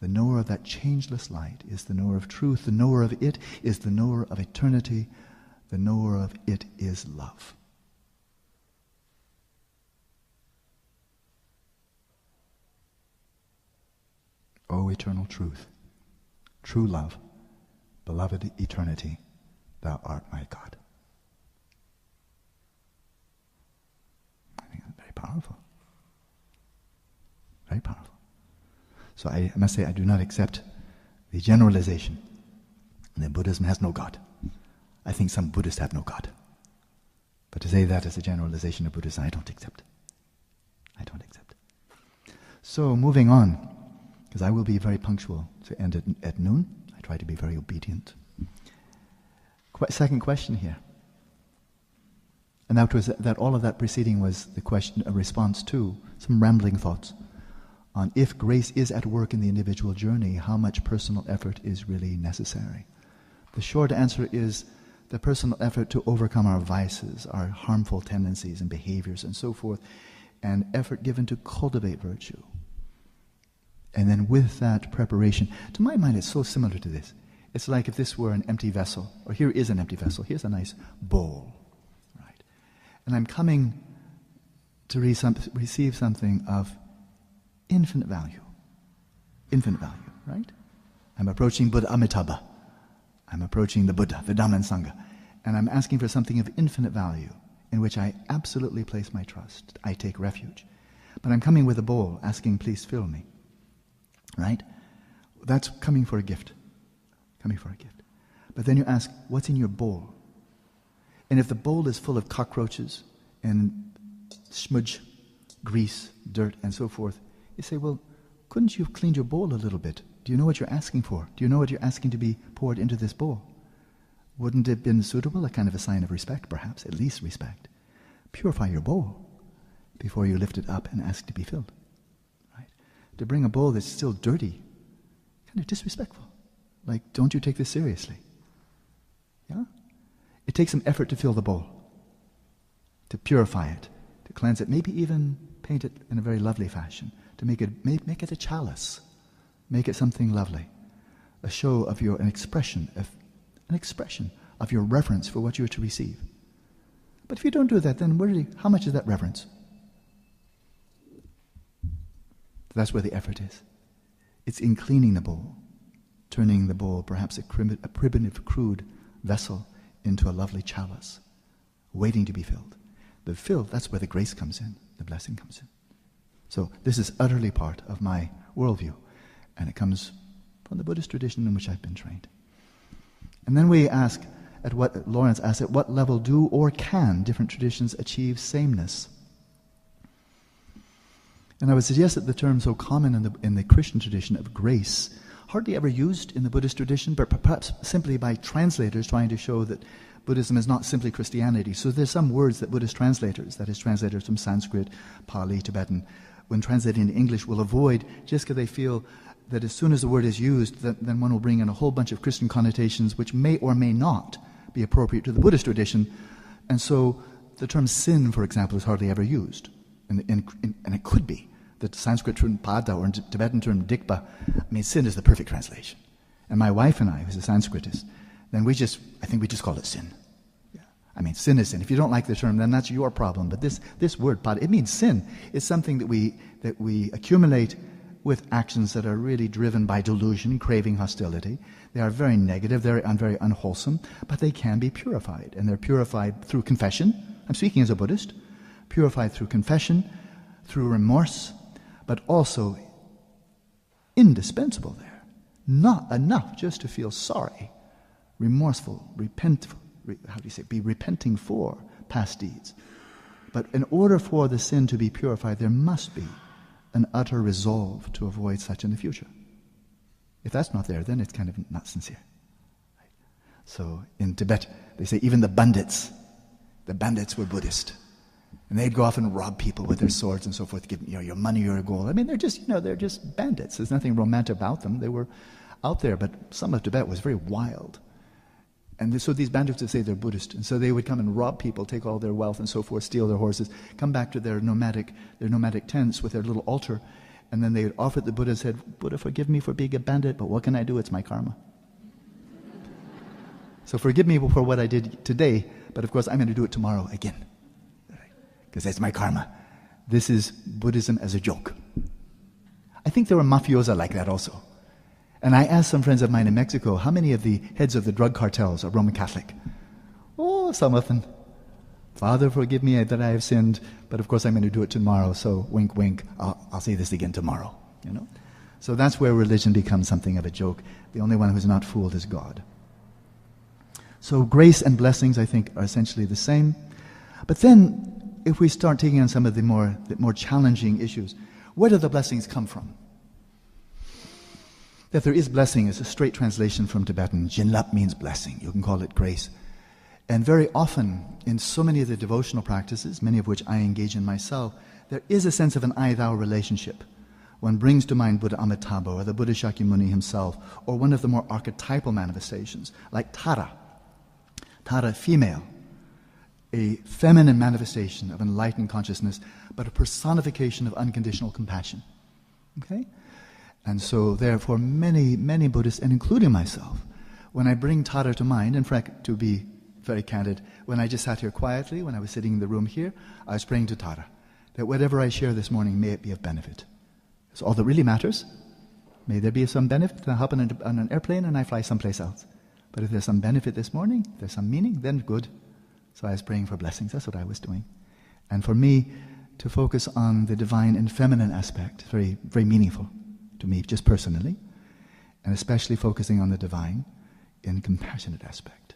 The knower of that changeless light is the knower of truth. The knower of it is the knower of eternity. The knower of it is love. O eternal truth, true love, beloved eternity, thou art my God. I think that's very powerful. Very powerful. So I must say I do not accept the generalization that Buddhism has no God. I think some Buddhists have no God. But to say that as a generalization of Buddhism, I don't accept. I don't accept. So moving on, because I will be very punctual to end at noon. I try to be very obedient. Second question here. And that was that all of that preceding was the question, a response to some rambling thoughts on if grace is at work in the individual journey, how much personal effort is really necessary. The short answer is the personal effort to overcome our vices, our harmful tendencies and behaviors and so forth, and effort given to cultivate virtue. And then with that preparation, to my mind it's so similar to this. It's like if this were an empty vessel, or here is an empty vessel, here's a nice bowl, right? And I'm coming to receive something of infinite value, right? I'm approaching Buddha Amitabha. I'm approaching the Buddha, the Dhamma and Sangha, and I'm asking for something of infinite value in which I absolutely place my trust. I take refuge. But I'm coming with a bowl asking, please fill me. Right? That's coming for a gift. Coming for a gift. But then you ask, what's in your bowl? And if the bowl is full of cockroaches and smudge, grease, dirt, and so forth, you say, well, couldn't you have cleaned your bowl a little bit? Do you know what you're asking for? Do you know what you're asking to be poured into this bowl? Wouldn't it have been suitable, a kind of a sign of respect, perhaps, at least respect? Purify your bowl before you lift it up and ask to be filled. To bring a bowl that's still dirty, kind of disrespectful. Like, don't you take this seriously? Yeah? It takes some effort to fill the bowl, to purify it, to cleanse it, maybe even paint it in a very lovely fashion, to make it a chalice, make it something lovely, a show of an expression of your reverence for what you are to receive. But if you don't do that, then how much is that reverence? That's where the effort is. It's in cleaning the bowl, turning the bowl, perhaps a primitive, crude vessel, into a lovely chalice, waiting to be filled. The fill, that's where the grace comes in, the blessing comes in. So this is utterly part of my worldview, and it comes from the Buddhist tradition in which I've been trained. And then we ask, Lawrence asked, at what level do or can different traditions achieve sameness? And I would suggest that the term so common in the Christian tradition of grace hardly ever used in the Buddhist tradition, but perhaps simply by translators trying to show that Buddhism is not simply Christianity. So there's some words that Buddhist translators, that is translators from Sanskrit, Pali, Tibetan, when translating into English will avoid just because they feel that as soon as the word is used, then one will bring in a whole bunch of Christian connotations which may or may not be appropriate to the Buddhist tradition. And so the term sin, for example, is hardly ever used. And it could be. The Sanskrit term pada or Tibetan term dikpa, I mean, sin is the perfect translation. And my wife and I, who's a Sanskritist, then I think we just call it sin. Yeah. I mean, sin is sin. If you don't like the term, then that's your problem. But this word pada, it means sin. It's something that we accumulate with actions that are really driven by delusion, craving, hostility. They are very negative, very unwholesome, but they can be purified. And they're purified through confession. I'm speaking as a Buddhist. Purified through confession, through remorse, but also indispensable there. Not enough just to feel sorry, remorseful, repentful, be repenting for past deeds. But in order for the sin to be purified, there must be an utter resolve to avoid such in the future. If that's not there, then it's kind of not sincere. Right? So in Tibet, they say even the bandits were Buddhist. And they'd go off and rob people with their swords and so forth, give your money or your gold. I mean, they're just bandits. There's nothing romantic about them. They were out there, but some of Tibet was very wild. And so these bandits would say they're Buddhist. And so they would come and rob people, take all their wealth and so forth, steal their horses, come back to their nomadic tents with their little altar, and then they would offer it to Buddha and said, Buddha, forgive me for being a bandit, but what can I do? It's my karma. So forgive me for what I did today, but of course I'm going to do it tomorrow again. Because that's my karma. This is Buddhism as a joke. I think there were mafiosa like that also. And I asked some friends of mine in Mexico, how many of the heads of the drug cartels are Roman Catholic? Oh, some of them. Father, forgive me that I have sinned, but of course I'm going to do it tomorrow, so wink, wink, I'll say this again tomorrow. So that's where religion becomes something of a joke. The only one who's not fooled is God. So grace and blessings, I think, are essentially the same. But then, if we start taking on some of the more challenging issues, where do the blessings come from? That there is blessing is a straight translation from Tibetan. Jinlap means blessing. You can call it grace. And very often, in so many of the devotional practices, many of which I engage in myself, there is a sense of an I-thou relationship. One brings to mind Buddha Amitabha or the Buddha Shakyamuni himself, or one of the more archetypal manifestations, like Tara. Tara, female. A feminine manifestation of enlightened consciousness, but a personification of unconditional compassion. Okay? And so therefore many, many Buddhists, and including myself, when I bring Tara to mind, in fact, to be very candid, when I just sat here quietly, when I was sitting in the room here, I was praying to Tara, that whatever I share this morning, may it be of benefit. That's all that really matters. May there be some benefit. I hop on an airplane and I fly someplace else. But if there's some benefit this morning, if there's some meaning, then good. So I was praying for blessings. That's what I was doing. And for me, to focus on the divine and feminine aspect, very, very meaningful to me, just personally, and especially focusing on the divine in compassionate aspect.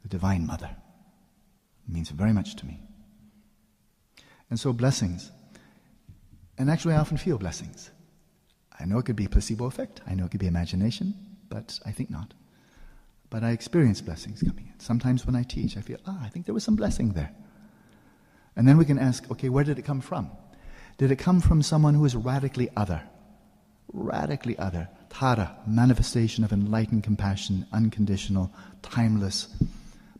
The Divine Mother means very much to me. And so blessings. And actually I often feel blessings. I know it could be placebo effect. I know it could be imagination, but I think not. But I experience blessings coming in. Sometimes when I teach, I feel, I think there was some blessing there. And then we can ask, okay, where did it come from? Did it come from someone who is radically other? Radically other. Tara, manifestation of enlightened compassion, unconditional, timeless.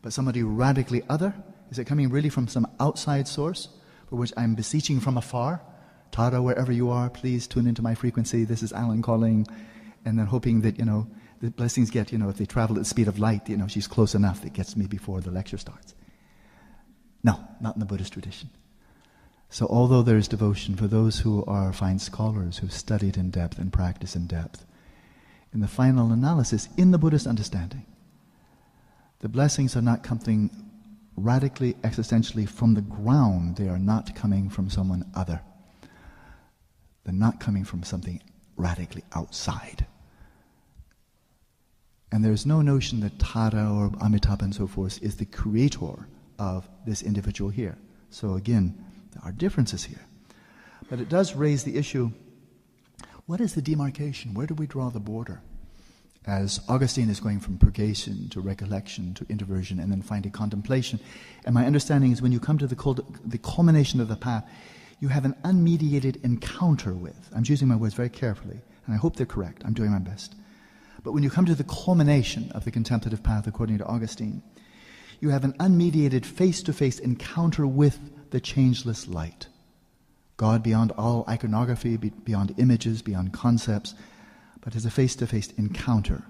But somebody radically other? Is it coming really from some outside source for which I'm beseeching from afar? Tara, wherever you are, please tune into my frequency. This is Alan calling. And then hoping that, the blessings get, if they travel at the speed of light, she's close enough that gets me before the lecture starts. No, not in the Buddhist tradition. So although there is devotion for those who are fine scholars, who've studied in depth and practiced in depth, in the final analysis, in the Buddhist understanding, the blessings are not coming radically, existentially from the ground. They are not coming from someone other. They're not coming from something radically outside. And there's no notion that Tara or Amitabha and so forth is the creator of this individual here. So again, there are differences here. But it does raise the issue, What is the demarcation? Where do we draw the border? As Augustine is going from purgation to recollection to introversion and then finally contemplation. And my understanding is when you come to the culmination of the path, you have an unmediated encounter with. I'm choosing my words very carefully, and I hope they're correct. I'm doing my best. But when you come to the culmination of the contemplative path, according to Augustine, you have an unmediated face-to-face encounter with the changeless light. God beyond all iconography, beyond images, beyond concepts, but as a face-to-face encounter.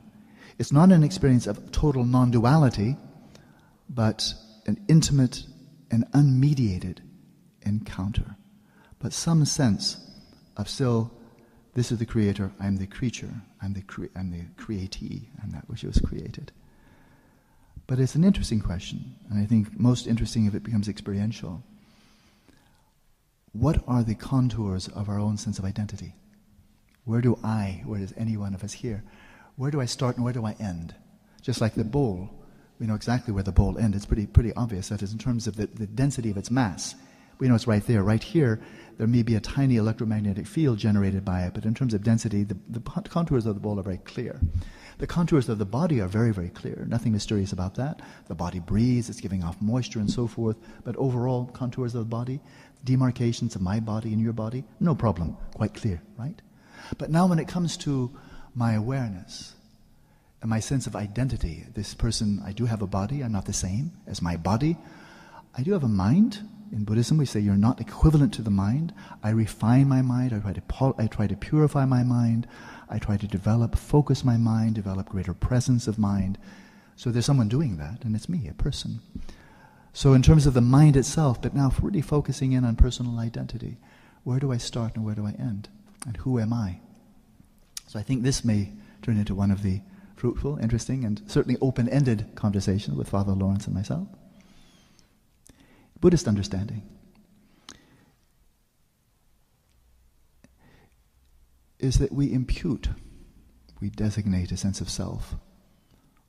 It's not an experience of total non-duality, but an intimate and unmediated encounter. But some sense of still, this is the creator, I'm the creature, I'm the createe, I'm that which was created. But it's an interesting question, and I think most interesting if it becomes experiential. What are the contours of our own sense of identity? Where does any one of us here, where do I start and where do I end? Just like the bowl, we know exactly where the bowl ends. It's pretty obvious. That is, in terms of the density of its mass. We know it's right there. Right here, there may be a tiny electromagnetic field generated by it, but in terms of density, the contours of the bowl are very clear. The contours of the body are very, very clear. Nothing mysterious about that. The body breathes, it's giving off moisture and so forth, but overall contours of the body, demarcations of my body and your body, no problem. Quite clear, right? But now when it comes to my awareness and my sense of identity, this person, I do have a body, I'm not the same as my body. I do have a mind. In Buddhism we say you're not equivalent to the mind. I refine my mind, I try to purify my mind, I try to focus my mind, develop greater presence of mind. So there's someone doing that, and it's me, a person. So in terms of the mind itself, but now really focusing in on personal identity, where do I start and where do I end? And who am I? So I think this may turn into one of the fruitful, interesting, and certainly open-ended conversations with Father Lawrence and myself. Buddhist understanding is that we designate a sense of self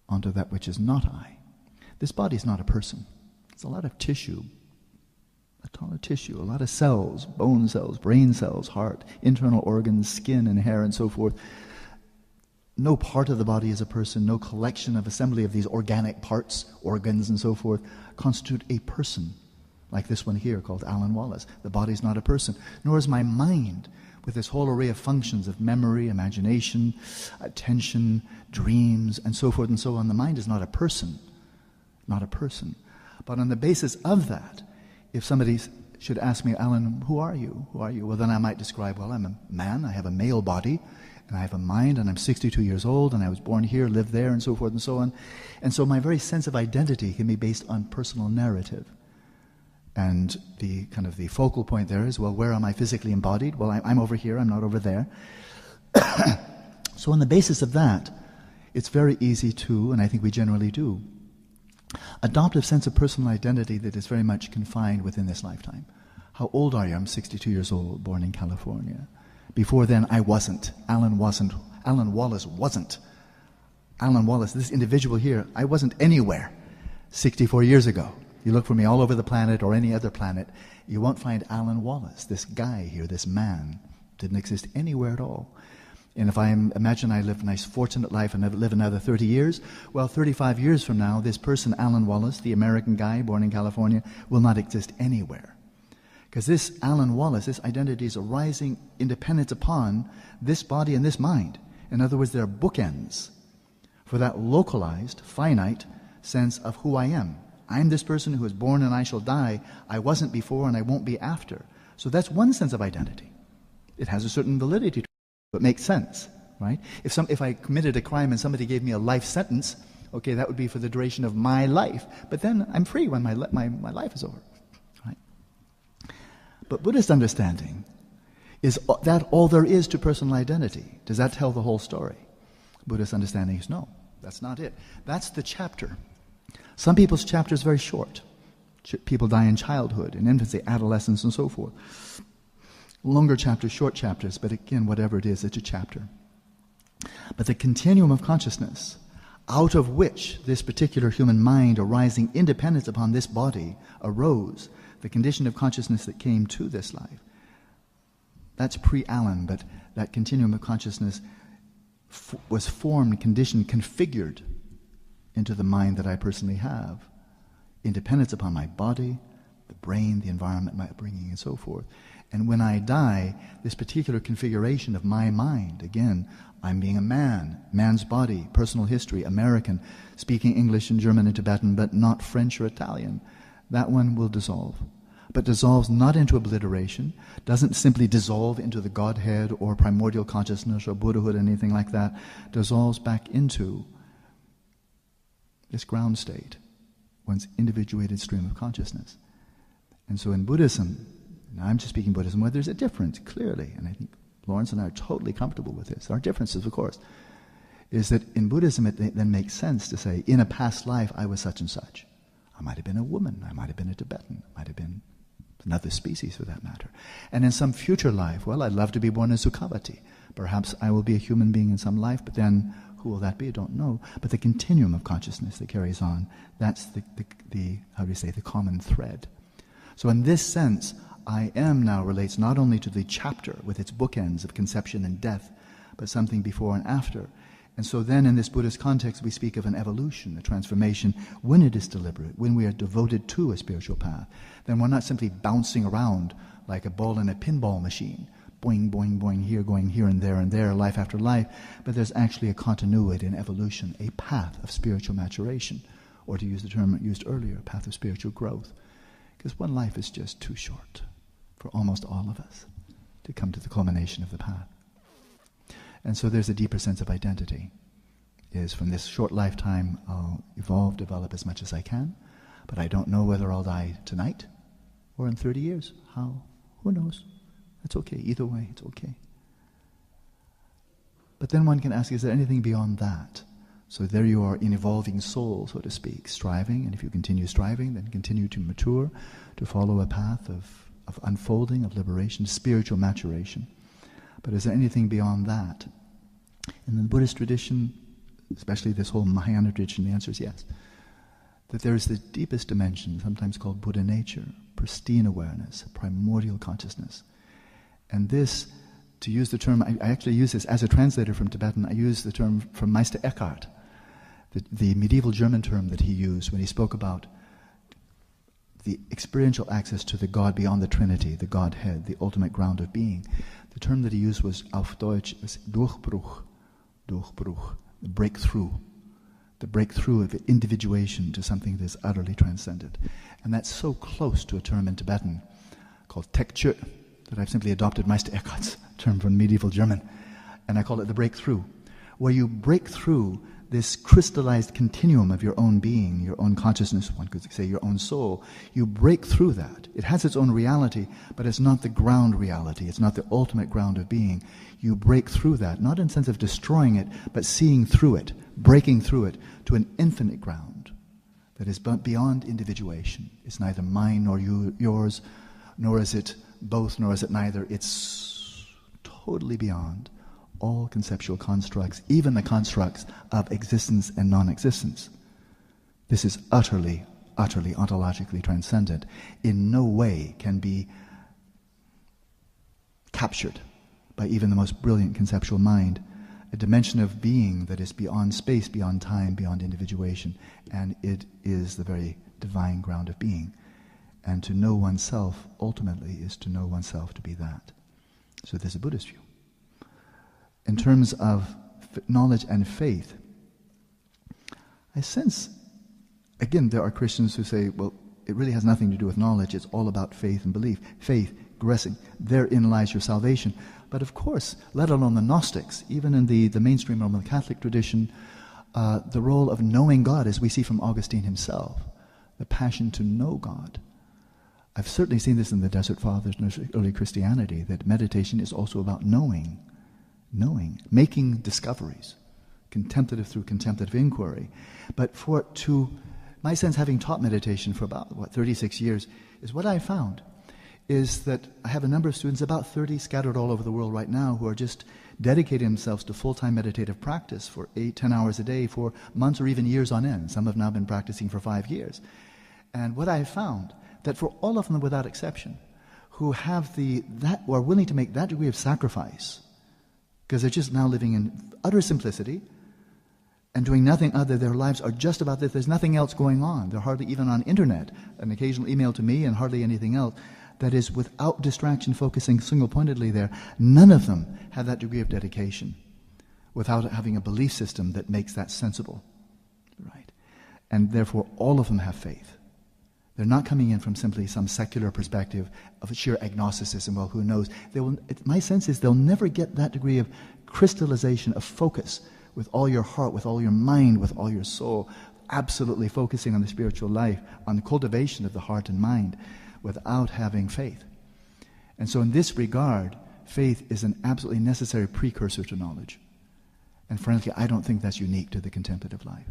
onto that which is not I. This body is not a person. It's a lot of tissue, a lot of cells, bone cells, brain cells, heart, internal organs, skin and hair and so forth. No part of the body is a person, no collection of assembly of these organic parts, organs and so forth, constitute a person, like this one here called Alan Wallace. The body is not a person, nor is my mind, with this whole array of functions of memory, imagination, attention, dreams, and so forth and so on. The mind is not a person, not a person. But on the basis of that, if somebody should ask me, Alan, who are you? Who are you? Well, then I might describe, well, I'm a man, I have a male body, and I have a mind, and I'm 62 years old, and I was born here, lived there, and so forth and so on. And so my very sense of identity can be based on personal narrative. And the focal point there is, well, where am I physically embodied? Well, I'm over here, I'm not over there. So on the basis of that, it's very easy to, and I think we generally do, adopt a sense of personal identity that is very much confined within this lifetime. How old are you? I'm 62 years old, born in California. Before then, I wasn't. Alan wasn't. Alan Wallace wasn't. Alan Wallace, this individual here, I wasn't anywhere 64 years ago. You look for me all over the planet or any other planet, you won't find Alan Wallace, this guy here, this man. Didn't exist anywhere at all. And if imagine I live a nice fortunate life and live another 30 years, well, 35 years from now, this person, Alan Wallace, the American guy born in California, will not exist anywhere. Because this Alan Wallace, this identity is arising independent upon this body and this mind. In other words, there are bookends for that localized, finite sense of who I am. I'm this person who is born and I shall die. I wasn't before and I won't be after. So that's one sense of identity. It has a certain validity to it, but makes sense, right? If I committed a crime and somebody gave me a life sentence, okay, that would be for the duration of my life. But then I'm free when my life is over, right? But Buddhist understanding is that all there is to personal identity. Does that tell the whole story? Buddhist understanding is no, that's not it. That's the chapter. Some people's chapter is very short. People die in childhood, in infancy, adolescence, and so forth. Longer chapters, short chapters, but again, whatever it is, it's a chapter. But the continuum of consciousness, out of which this particular human mind arising independent upon this body arose, the condition of consciousness that came to this life, that's pre-Alan, but that continuum of consciousness was formed, conditioned, configured into the mind that I personally have, in dependence upon my body, the brain, the environment, my upbringing, and so forth. And when I die, this particular configuration of my mind, again, I'm being a man, man's body, personal history, American, speaking English and German and Tibetan, but not French or Italian, that one will dissolve. But dissolves not into obliteration, doesn't simply dissolve into the Godhead or primordial consciousness or Buddhahood or anything like that, dissolves back into this ground state, one's individuated stream of consciousness. And so in Buddhism, now I'm just speaking Buddhism, where there's a difference, clearly, and I think Lawrence and I are totally comfortable with this. Our differences, of course, is that in Buddhism it then makes sense to say, in a past life I was such and such. I might have been a woman, I might have been a Tibetan, I might have been another species for that matter. And in some future life, well, I'd love to be born in Sukhavati. Perhaps I will be a human being in some life, but then who will that be? I don't know. But the continuum of consciousness that carries on, that's the how do you say, the common thread. So in this sense, I am now relates not only to the chapter with its bookends of conception and death, but something before and after. And so then in this Buddhist context, we speak of an evolution, a transformation, when it is deliberate, when we are devoted to a spiritual path. Then we're not simply bouncing around like a ball in a pinball machine, boing, boing, boing, here, going here and there, life after life, but there's actually a continuity, an evolution, a path of spiritual maturation, or to use the term used earlier, a path of spiritual growth. Because one life is just too short for almost all of us to come to the culmination of the path. And so there's a deeper sense of identity, is from this short lifetime I'll evolve, develop as much as I can, but I don't know whether I'll die tonight or in 30 years. How? Who knows? That's okay. Either way, it's okay. But then one can ask, is there anything beyond that? So there you are, an evolving soul, so to speak, striving, and if you continue striving, then continue to mature, to follow a path of unfolding, of liberation, spiritual maturation. But is there anything beyond that? In the Buddhist tradition, especially this whole Mahayana tradition, the answer is yes. That there is the deepest dimension, sometimes called Buddha nature, pristine awareness, primordial consciousness. And this, to use the term, I actually use this as a translator from Tibetan, I use the term from Meister Eckhart, the medieval German term that he used when he spoke about the experiential access to the God beyond the Trinity, the Godhead, the ultimate ground of being. The term that he used was auf Deutsch, Durchbruch, the breakthrough of individuation to something that is utterly transcendent. And that's so close to a term in Tibetan called Tekchö, that I've simply adopted Meister Eckhart's term from medieval German, and I call it the breakthrough, where you break through this crystallized continuum of your own being, your own consciousness, one could say your own soul. You break through that. It has its own reality, but it's not the ground reality. It's not the ultimate ground of being. You break through that, not in the sense of destroying it, but seeing through it, breaking through it to an infinite ground that is beyond individuation. It's neither mine nor yours, nor is it both, nor is it neither. It's totally beyond all conceptual constructs, even the constructs of existence and non-existence. This is utterly, utterly ontologically transcendent. In no way can be captured by even the most brilliant conceptual mind, a dimension of being that is beyond space, beyond time, beyond individuation, and it is the very divine ground of being. And to know oneself, ultimately, is to know oneself to be that. So there's a Buddhist view. In terms of knowledge and faith, I sense, again, there are Christians who say, well, it really has nothing to do with knowledge, it's all about faith and belief. Faith, grasping, therein lies your salvation. But of course, let alone the Gnostics, even in the mainstream Roman Catholic tradition, the role of knowing God, as we see from Augustine himself, the passion to know God. I've certainly seen this in the Desert Fathers and early Christianity, that meditation is also about knowing, making discoveries, contemplative through contemplative inquiry. But my sense, having taught meditation for about, 36 years, is what I found is that I have a number of students, about 30 scattered all over the world right now, who are just dedicating themselves to full-time meditative practice for 8-10 hours a day for months or even years on end. Some have now been practicing for 5 years. And what I have found, that for all of them without exception, who are willing to make that degree of sacrifice because they're just now living in utter simplicity and doing nothing other. Their lives are just about this. There's nothing else going on. They're hardly even on internet, an occasional email to me and hardly anything else. That is, without distraction, focusing single-pointedly there. None of them have that degree of dedication without having a belief system that makes that sensible, right? And therefore, all of them have faith. They're not coming in from simply some secular perspective of sheer agnosticism. Well, who knows? My sense is they'll never get that degree of crystallization of focus with all your heart, with all your mind, with all your soul, absolutely focusing on the spiritual life, on the cultivation of the heart and mind, without having faith. And so in this regard, faith is an absolutely necessary precursor to knowledge. And frankly, I don't think that's unique to the contemplative life.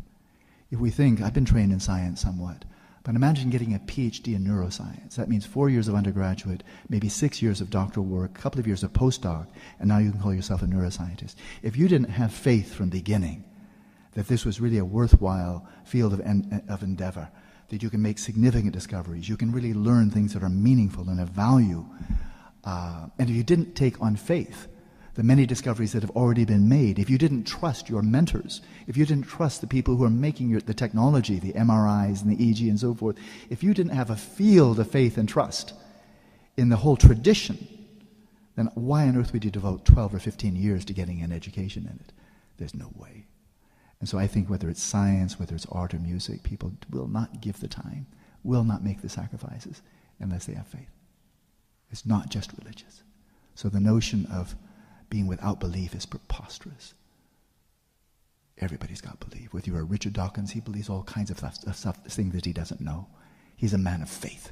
If we think, I've been trained in science somewhat, but imagine getting a PhD in neuroscience. That means 4 years of undergraduate, maybe 6 years of doctoral work, a couple of years of postdoc, and now you can call yourself a neuroscientist. If you didn't have faith from the beginning that this was really a worthwhile field of endeavor, that you can make significant discoveries, you can really learn things that are meaningful and of value, and if you didn't take on faith the many discoveries that have already been made, if you didn't trust your mentors, if you didn't trust the people who are making the technology, the MRIs and the EEG and so forth, if you didn't have a field of faith and trust in the whole tradition, then why on earth would you devote 12 or 15 years to getting an education in it? There's no way. And so I think whether it's science, whether it's art or music, people will not give the time, will not make the sacrifices unless they have faith. It's not just religious. So the notion of being without belief is preposterous. Everybody's got belief. Whether you're Richard Dawkins, he believes all kinds of stuff, things that he doesn't know. He's a man of faith.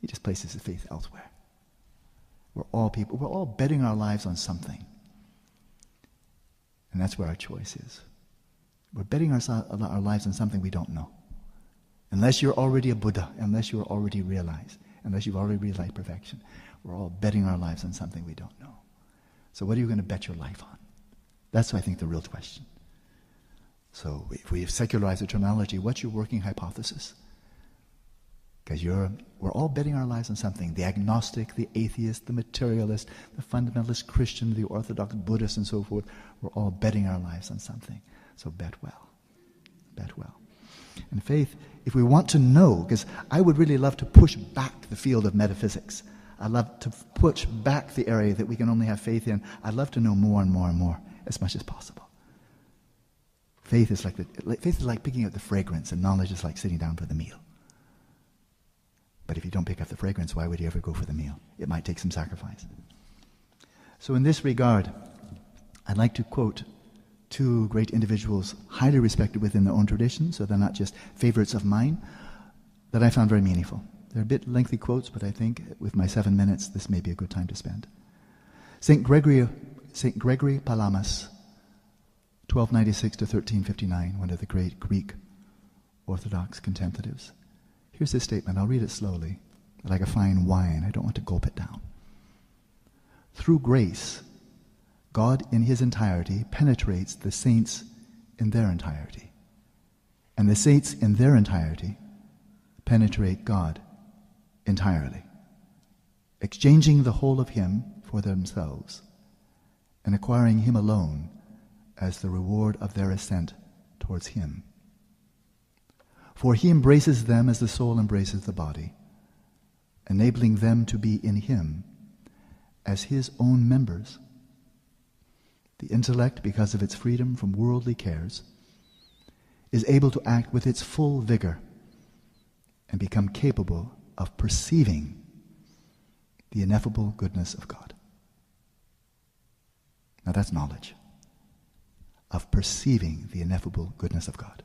He just places his faith elsewhere. We're all betting our lives on something. And that's where our choice is. We're betting our lives on something we don't know. Unless you're already a Buddha, unless you're already realized, unless you've already realized perfection, we're all betting our lives on something we don't know. So what are you going to bet your life on? That's, I think, the real question. So if we secularize the terminology, what's your working hypothesis? Because we're all betting our lives on something. The agnostic, the atheist, the materialist, the fundamentalist Christian, the Orthodox Buddhist, and so forth, we're all betting our lives on something. So bet well. Bet well. And faith, if we want to know, because I would really love to push back the field of metaphysics. I'd love to push back the area that we can only have faith in. I'd love to know more and more and more, as much as possible. Faith is like picking up the fragrance, and knowledge is like sitting down for the meal. But if you don't pick up the fragrance, why would you ever go for the meal? It might take some sacrifice. So in this regard, I'd like to quote two great individuals, highly respected within their own tradition, so they're not just favorites of mine, that I found very meaningful. They're a bit lengthy quotes, but I think with my 7 minutes, this may be a good time to spend. St. Gregory Palamas, 1296 to 1359, one of the great Greek Orthodox contemplatives. Here's his statement. I'll read it slowly, like a fine wine. I don't want to gulp it down. Through grace, God in his entirety penetrates the saints in their entirety, and the saints in their entirety penetrate God entirely, exchanging the whole of him for themselves, and acquiring him alone as the reward of their ascent towards him. For he embraces them as the soul embraces the body, enabling them to be in him as his own members. The intellect, because of its freedom from worldly cares, is able to act with its full vigor and become capable of perceiving the ineffable goodness of God. Now that's knowledge, of perceiving the ineffable goodness of God.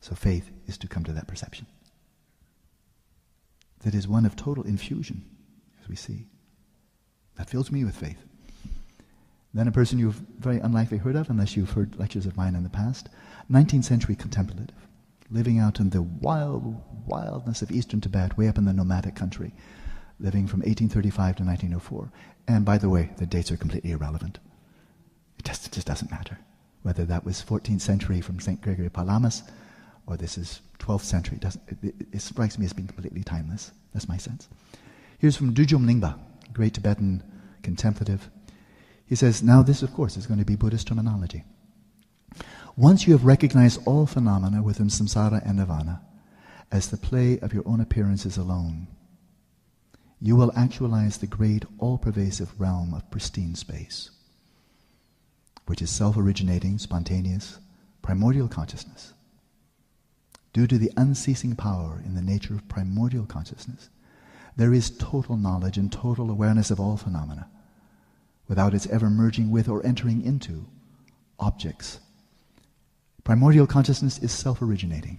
So faith is to come to that perception. That is one of total infusion, as we see. That fills me with faith. Then a person you've very unlikely heard of, unless you've heard lectures of mine in the past, 19th century contemplative, living out in the wildness of eastern Tibet, way up in the nomadic country, living from 1835 to 1904. And by the way, the dates are completely irrelevant. It just doesn't matter. Whether that was 14th century from St. Gregory Palamas, or this is 12th century, it strikes me as being completely timeless. That's my sense. Here's from Dujom Lingpa, great Tibetan contemplative. He says, now this, of course, is going to be Buddhist terminology. Once you have recognized all phenomena within samsara and nirvana as the play of your own appearances alone, you will actualize the great all-pervasive realm of pristine space, which is self-originating, spontaneous, primordial consciousness. Due to the unceasing power in the nature of primordial consciousness, there is total knowledge and total awareness of all phenomena, without its ever merging with or entering into objects. Primordial consciousness is self-originating,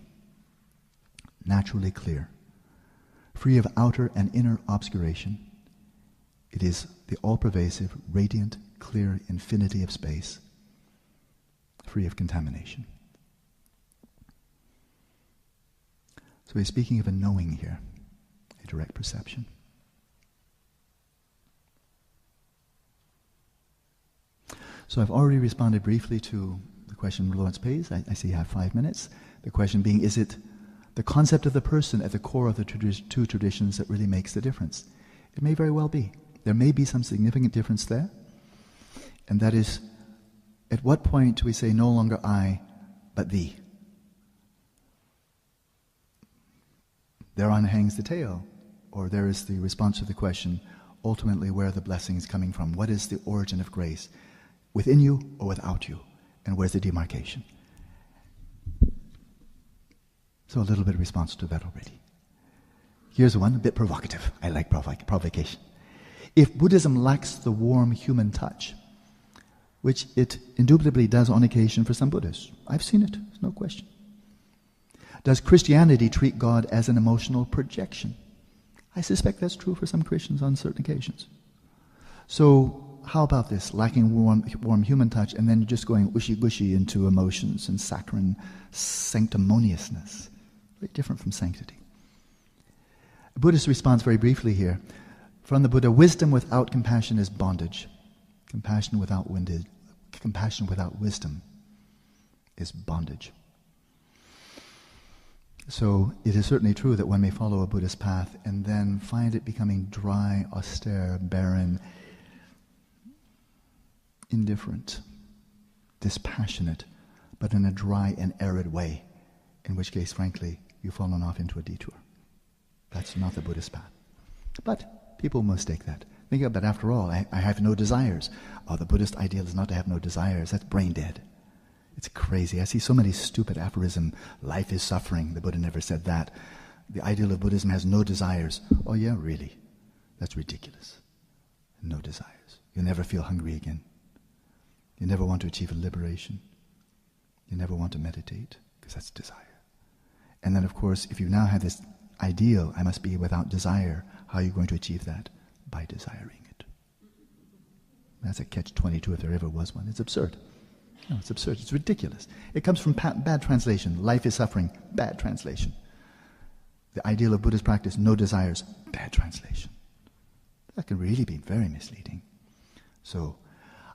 naturally clear, free of outer and inner obscuration. It is the all-pervasive, radiant, clear infinity of space, free of contamination. So he's speaking of a knowing here, a direct perception. So I've already responded briefly to the question Lawrence pays. I see you have 5 minutes. The question being, is it the concept of the person at the core of the two traditions that really makes the difference? It may very well be. There may be some significant difference there. And that is, at what point do we say no longer I, but thee? Thereon hangs the tale. Or there is the response to the question, ultimately where are the blessings coming from? What is the origin of grace? Within you or without you? And where's the demarcation? So a little bit of response to that already. Here's one, a bit provocative. I like provocation. If Buddhism lacks the warm human touch, which it indubitably does on occasion for some Buddhists, I've seen it, there's no question. Does Christianity treat God as an emotional projection? I suspect that's true for some Christians on certain occasions. So how about this, lacking warm human touch and then just going ushy-gushy into emotions and saccharine sanctimoniousness? Very different from sanctity. The Buddhist responds very briefly here. From the Buddha, wisdom without compassion is bondage. Compassion without wisdom is bondage. So it is certainly true that one may follow a Buddhist path and then find it becoming dry, austere, barren, indifferent, dispassionate, but in a dry and arid way, in which case, frankly, you've fallen off into a detour. That's not the Buddhist path. But people mistake that. Think about it, after all, I have no desires. Oh, the Buddhist ideal is not to have no desires. That's brain dead. It's crazy. I see so many stupid aphorisms. Life is suffering. The Buddha never said that. The ideal of Buddhism has no desires. Oh yeah, really? That's ridiculous. No desires. You'll never feel hungry again. You never want to achieve a liberation. You never want to meditate, because that's desire. And then, of course, if you now have this ideal, I must be without desire, how are you going to achieve that? By desiring it. That's a catch-22 if there ever was one. It's absurd. No, it's absurd. It's ridiculous. It comes from bad translation. Life is suffering. Bad translation. The ideal of Buddhist practice, no desires. Bad translation. That can really be very misleading. So,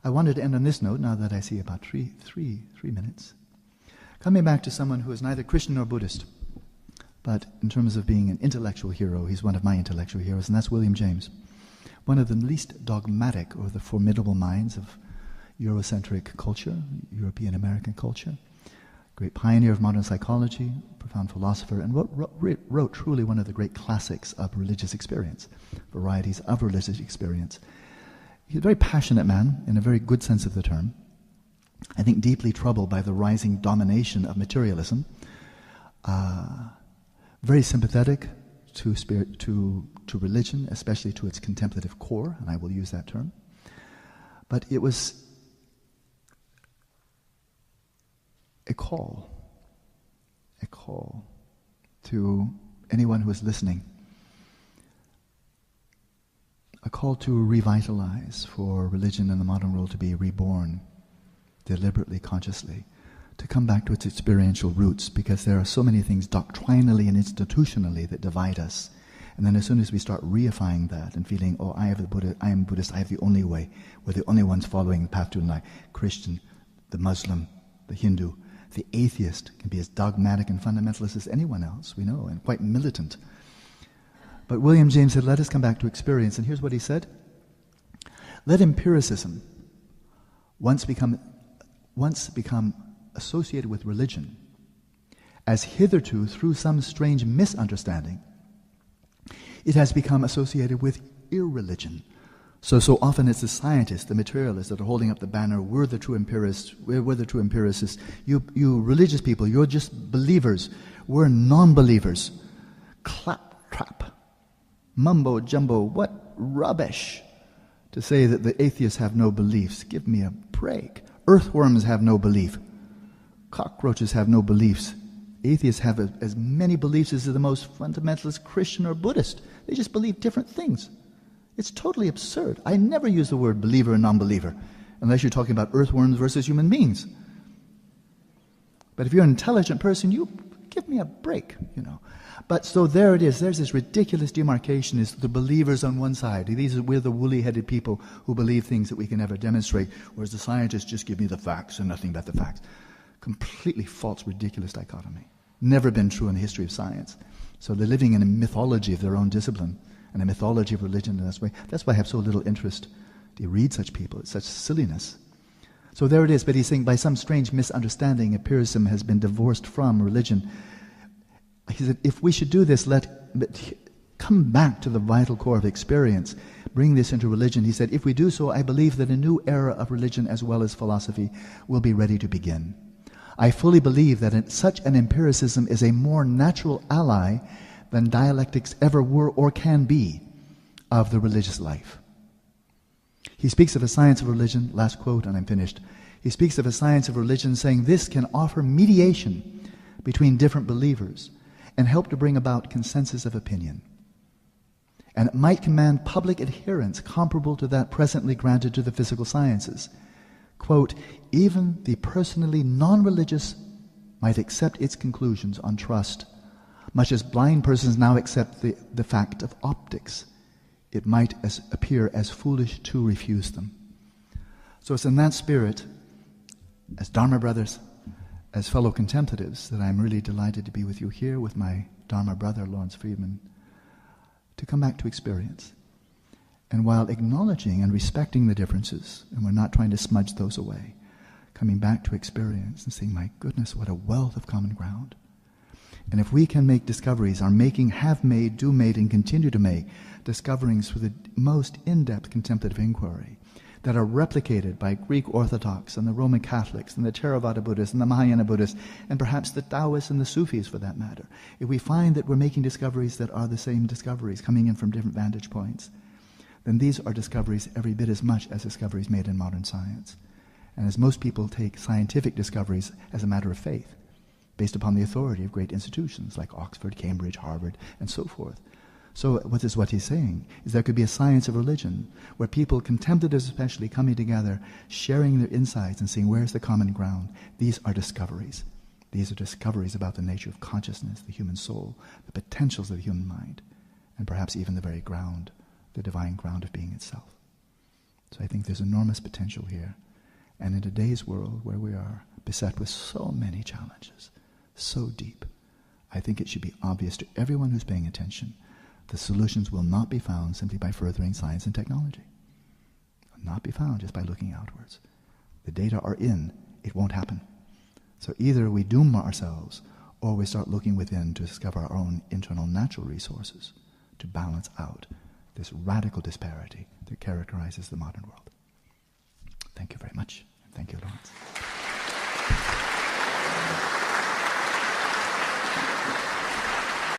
I wanted to end on this note, now that I see about three minutes. Coming back to someone who is neither Christian nor Buddhist, but in terms of being an intellectual hero, he's one of my intellectual heroes, and that's William James. One of the least dogmatic of the formidable minds of Eurocentric culture, European American culture. Great pioneer of modern psychology, profound philosopher, and wrote truly one of the great classics of religious experience, varieties of religious experience. He's a very passionate man, in a very good sense of the term. I think deeply troubled by the rising domination of materialism. Very sympathetic to religion, especially to its contemplative core, and I will use that term. But it was a call to anyone who is listening. A call to revitalize, for religion in the modern world to be reborn, deliberately, consciously, to come back to its experiential roots, because there are so many things doctrinally and institutionally that divide us. And then as soon as we start reifying that and feeling, oh, I am Buddhist, I have the only way, we're the only ones following the path to enlightenment. Christian, the Muslim, the Hindu, the atheist can be as dogmatic and fundamentalist as anyone else, we know, and quite militant. But William James said, let us come back to experience. And here's what he said. Let empiricism, once become associated with religion, as hitherto, through some strange misunderstanding, it has become associated with irreligion. So often it's the scientists, the materialists that are holding up the banner, we're the true empiricists, we're the true empiricists. You religious people, you're just believers. We're non-believers. Claptrap. Mumbo jumbo, what rubbish to say that the atheists have no beliefs. Give me a break. Earthworms have no belief. Cockroaches have no beliefs. Atheists have as many beliefs as the most fundamentalist Christian or Buddhist. They just believe different things. It's totally absurd. I never use the word believer and non-believer unless you're talking about earthworms versus human beings. But if you're an intelligent person, you give me a break, But so there it is. There's this ridiculous demarcation. Is the believers on one side. We're the woolly-headed people who believe things that we can never demonstrate, whereas the scientists just give me the facts and nothing but the facts. Completely false, ridiculous dichotomy. Never been true in the history of science. So they're living in a mythology of their own discipline and a mythology of religion in this way. That's why I have so little interest to read such people. It's such silliness. So there it is. But he's saying by some strange misunderstanding, empiricism has been divorced from religion. He said, if we should do this, come back to the vital core of experience, bring this into religion. He said, if we do so, I believe that a new era of religion as well as philosophy will be ready to begin. I fully believe that such an empiricism is a more natural ally than dialectics ever were or can be of the religious life. He speaks of a science of religion, last quote and I'm finished. He speaks of a science of religion saying this can offer mediation between different believers and help to bring about consensus of opinion. And it might command public adherence comparable to that presently granted to the physical sciences. Quote, even the personally non-religious might accept its conclusions on trust, much as blind persons now accept the fact of optics. It might appear as foolish to refuse them. So it's in that spirit, as Dharma brothers, as fellow contemplatives, that I'm really delighted to be with you here with my Dharma brother, Lawrence Friedman, to come back to experience. And while acknowledging and respecting the differences, and we're not trying to smudge those away, coming back to experience and saying, my goodness, what a wealth of common ground. And if we can make discoveries, have made, do made, and continue to make discoveries for the most in-depth contemplative inquiry that are replicated by Greek Orthodox and the Roman Catholics and the Theravada Buddhists and the Mahayana Buddhists and perhaps the Taoists and the Sufis for that matter, if we find that we're making discoveries that are the same discoveries coming in from different vantage points, then these are discoveries every bit as much as discoveries made in modern science. And as most people take scientific discoveries as a matter of faith, based upon the authority of great institutions like Oxford, Cambridge, Harvard, and so forth. So what he's saying is there could be a science of religion where people, contemplatives especially, coming together, sharing their insights and seeing where's the common ground. These are discoveries. These are discoveries about the nature of consciousness, the human soul, the potentials of the human mind, and perhaps even the very ground, the divine ground of being itself. So I think there's enormous potential here. And in today's world where we are beset with so many challenges, so deep, I think it should be obvious to everyone who's paying attention the solutions will not be found simply by furthering science and technology. Will not be found just by looking outwards. The data are in, it won't happen. So either we doom ourselves or we start looking within to discover our own internal natural resources to balance out this radical disparity that characterizes the modern world. Thank you very much. Thank you, Lawrence.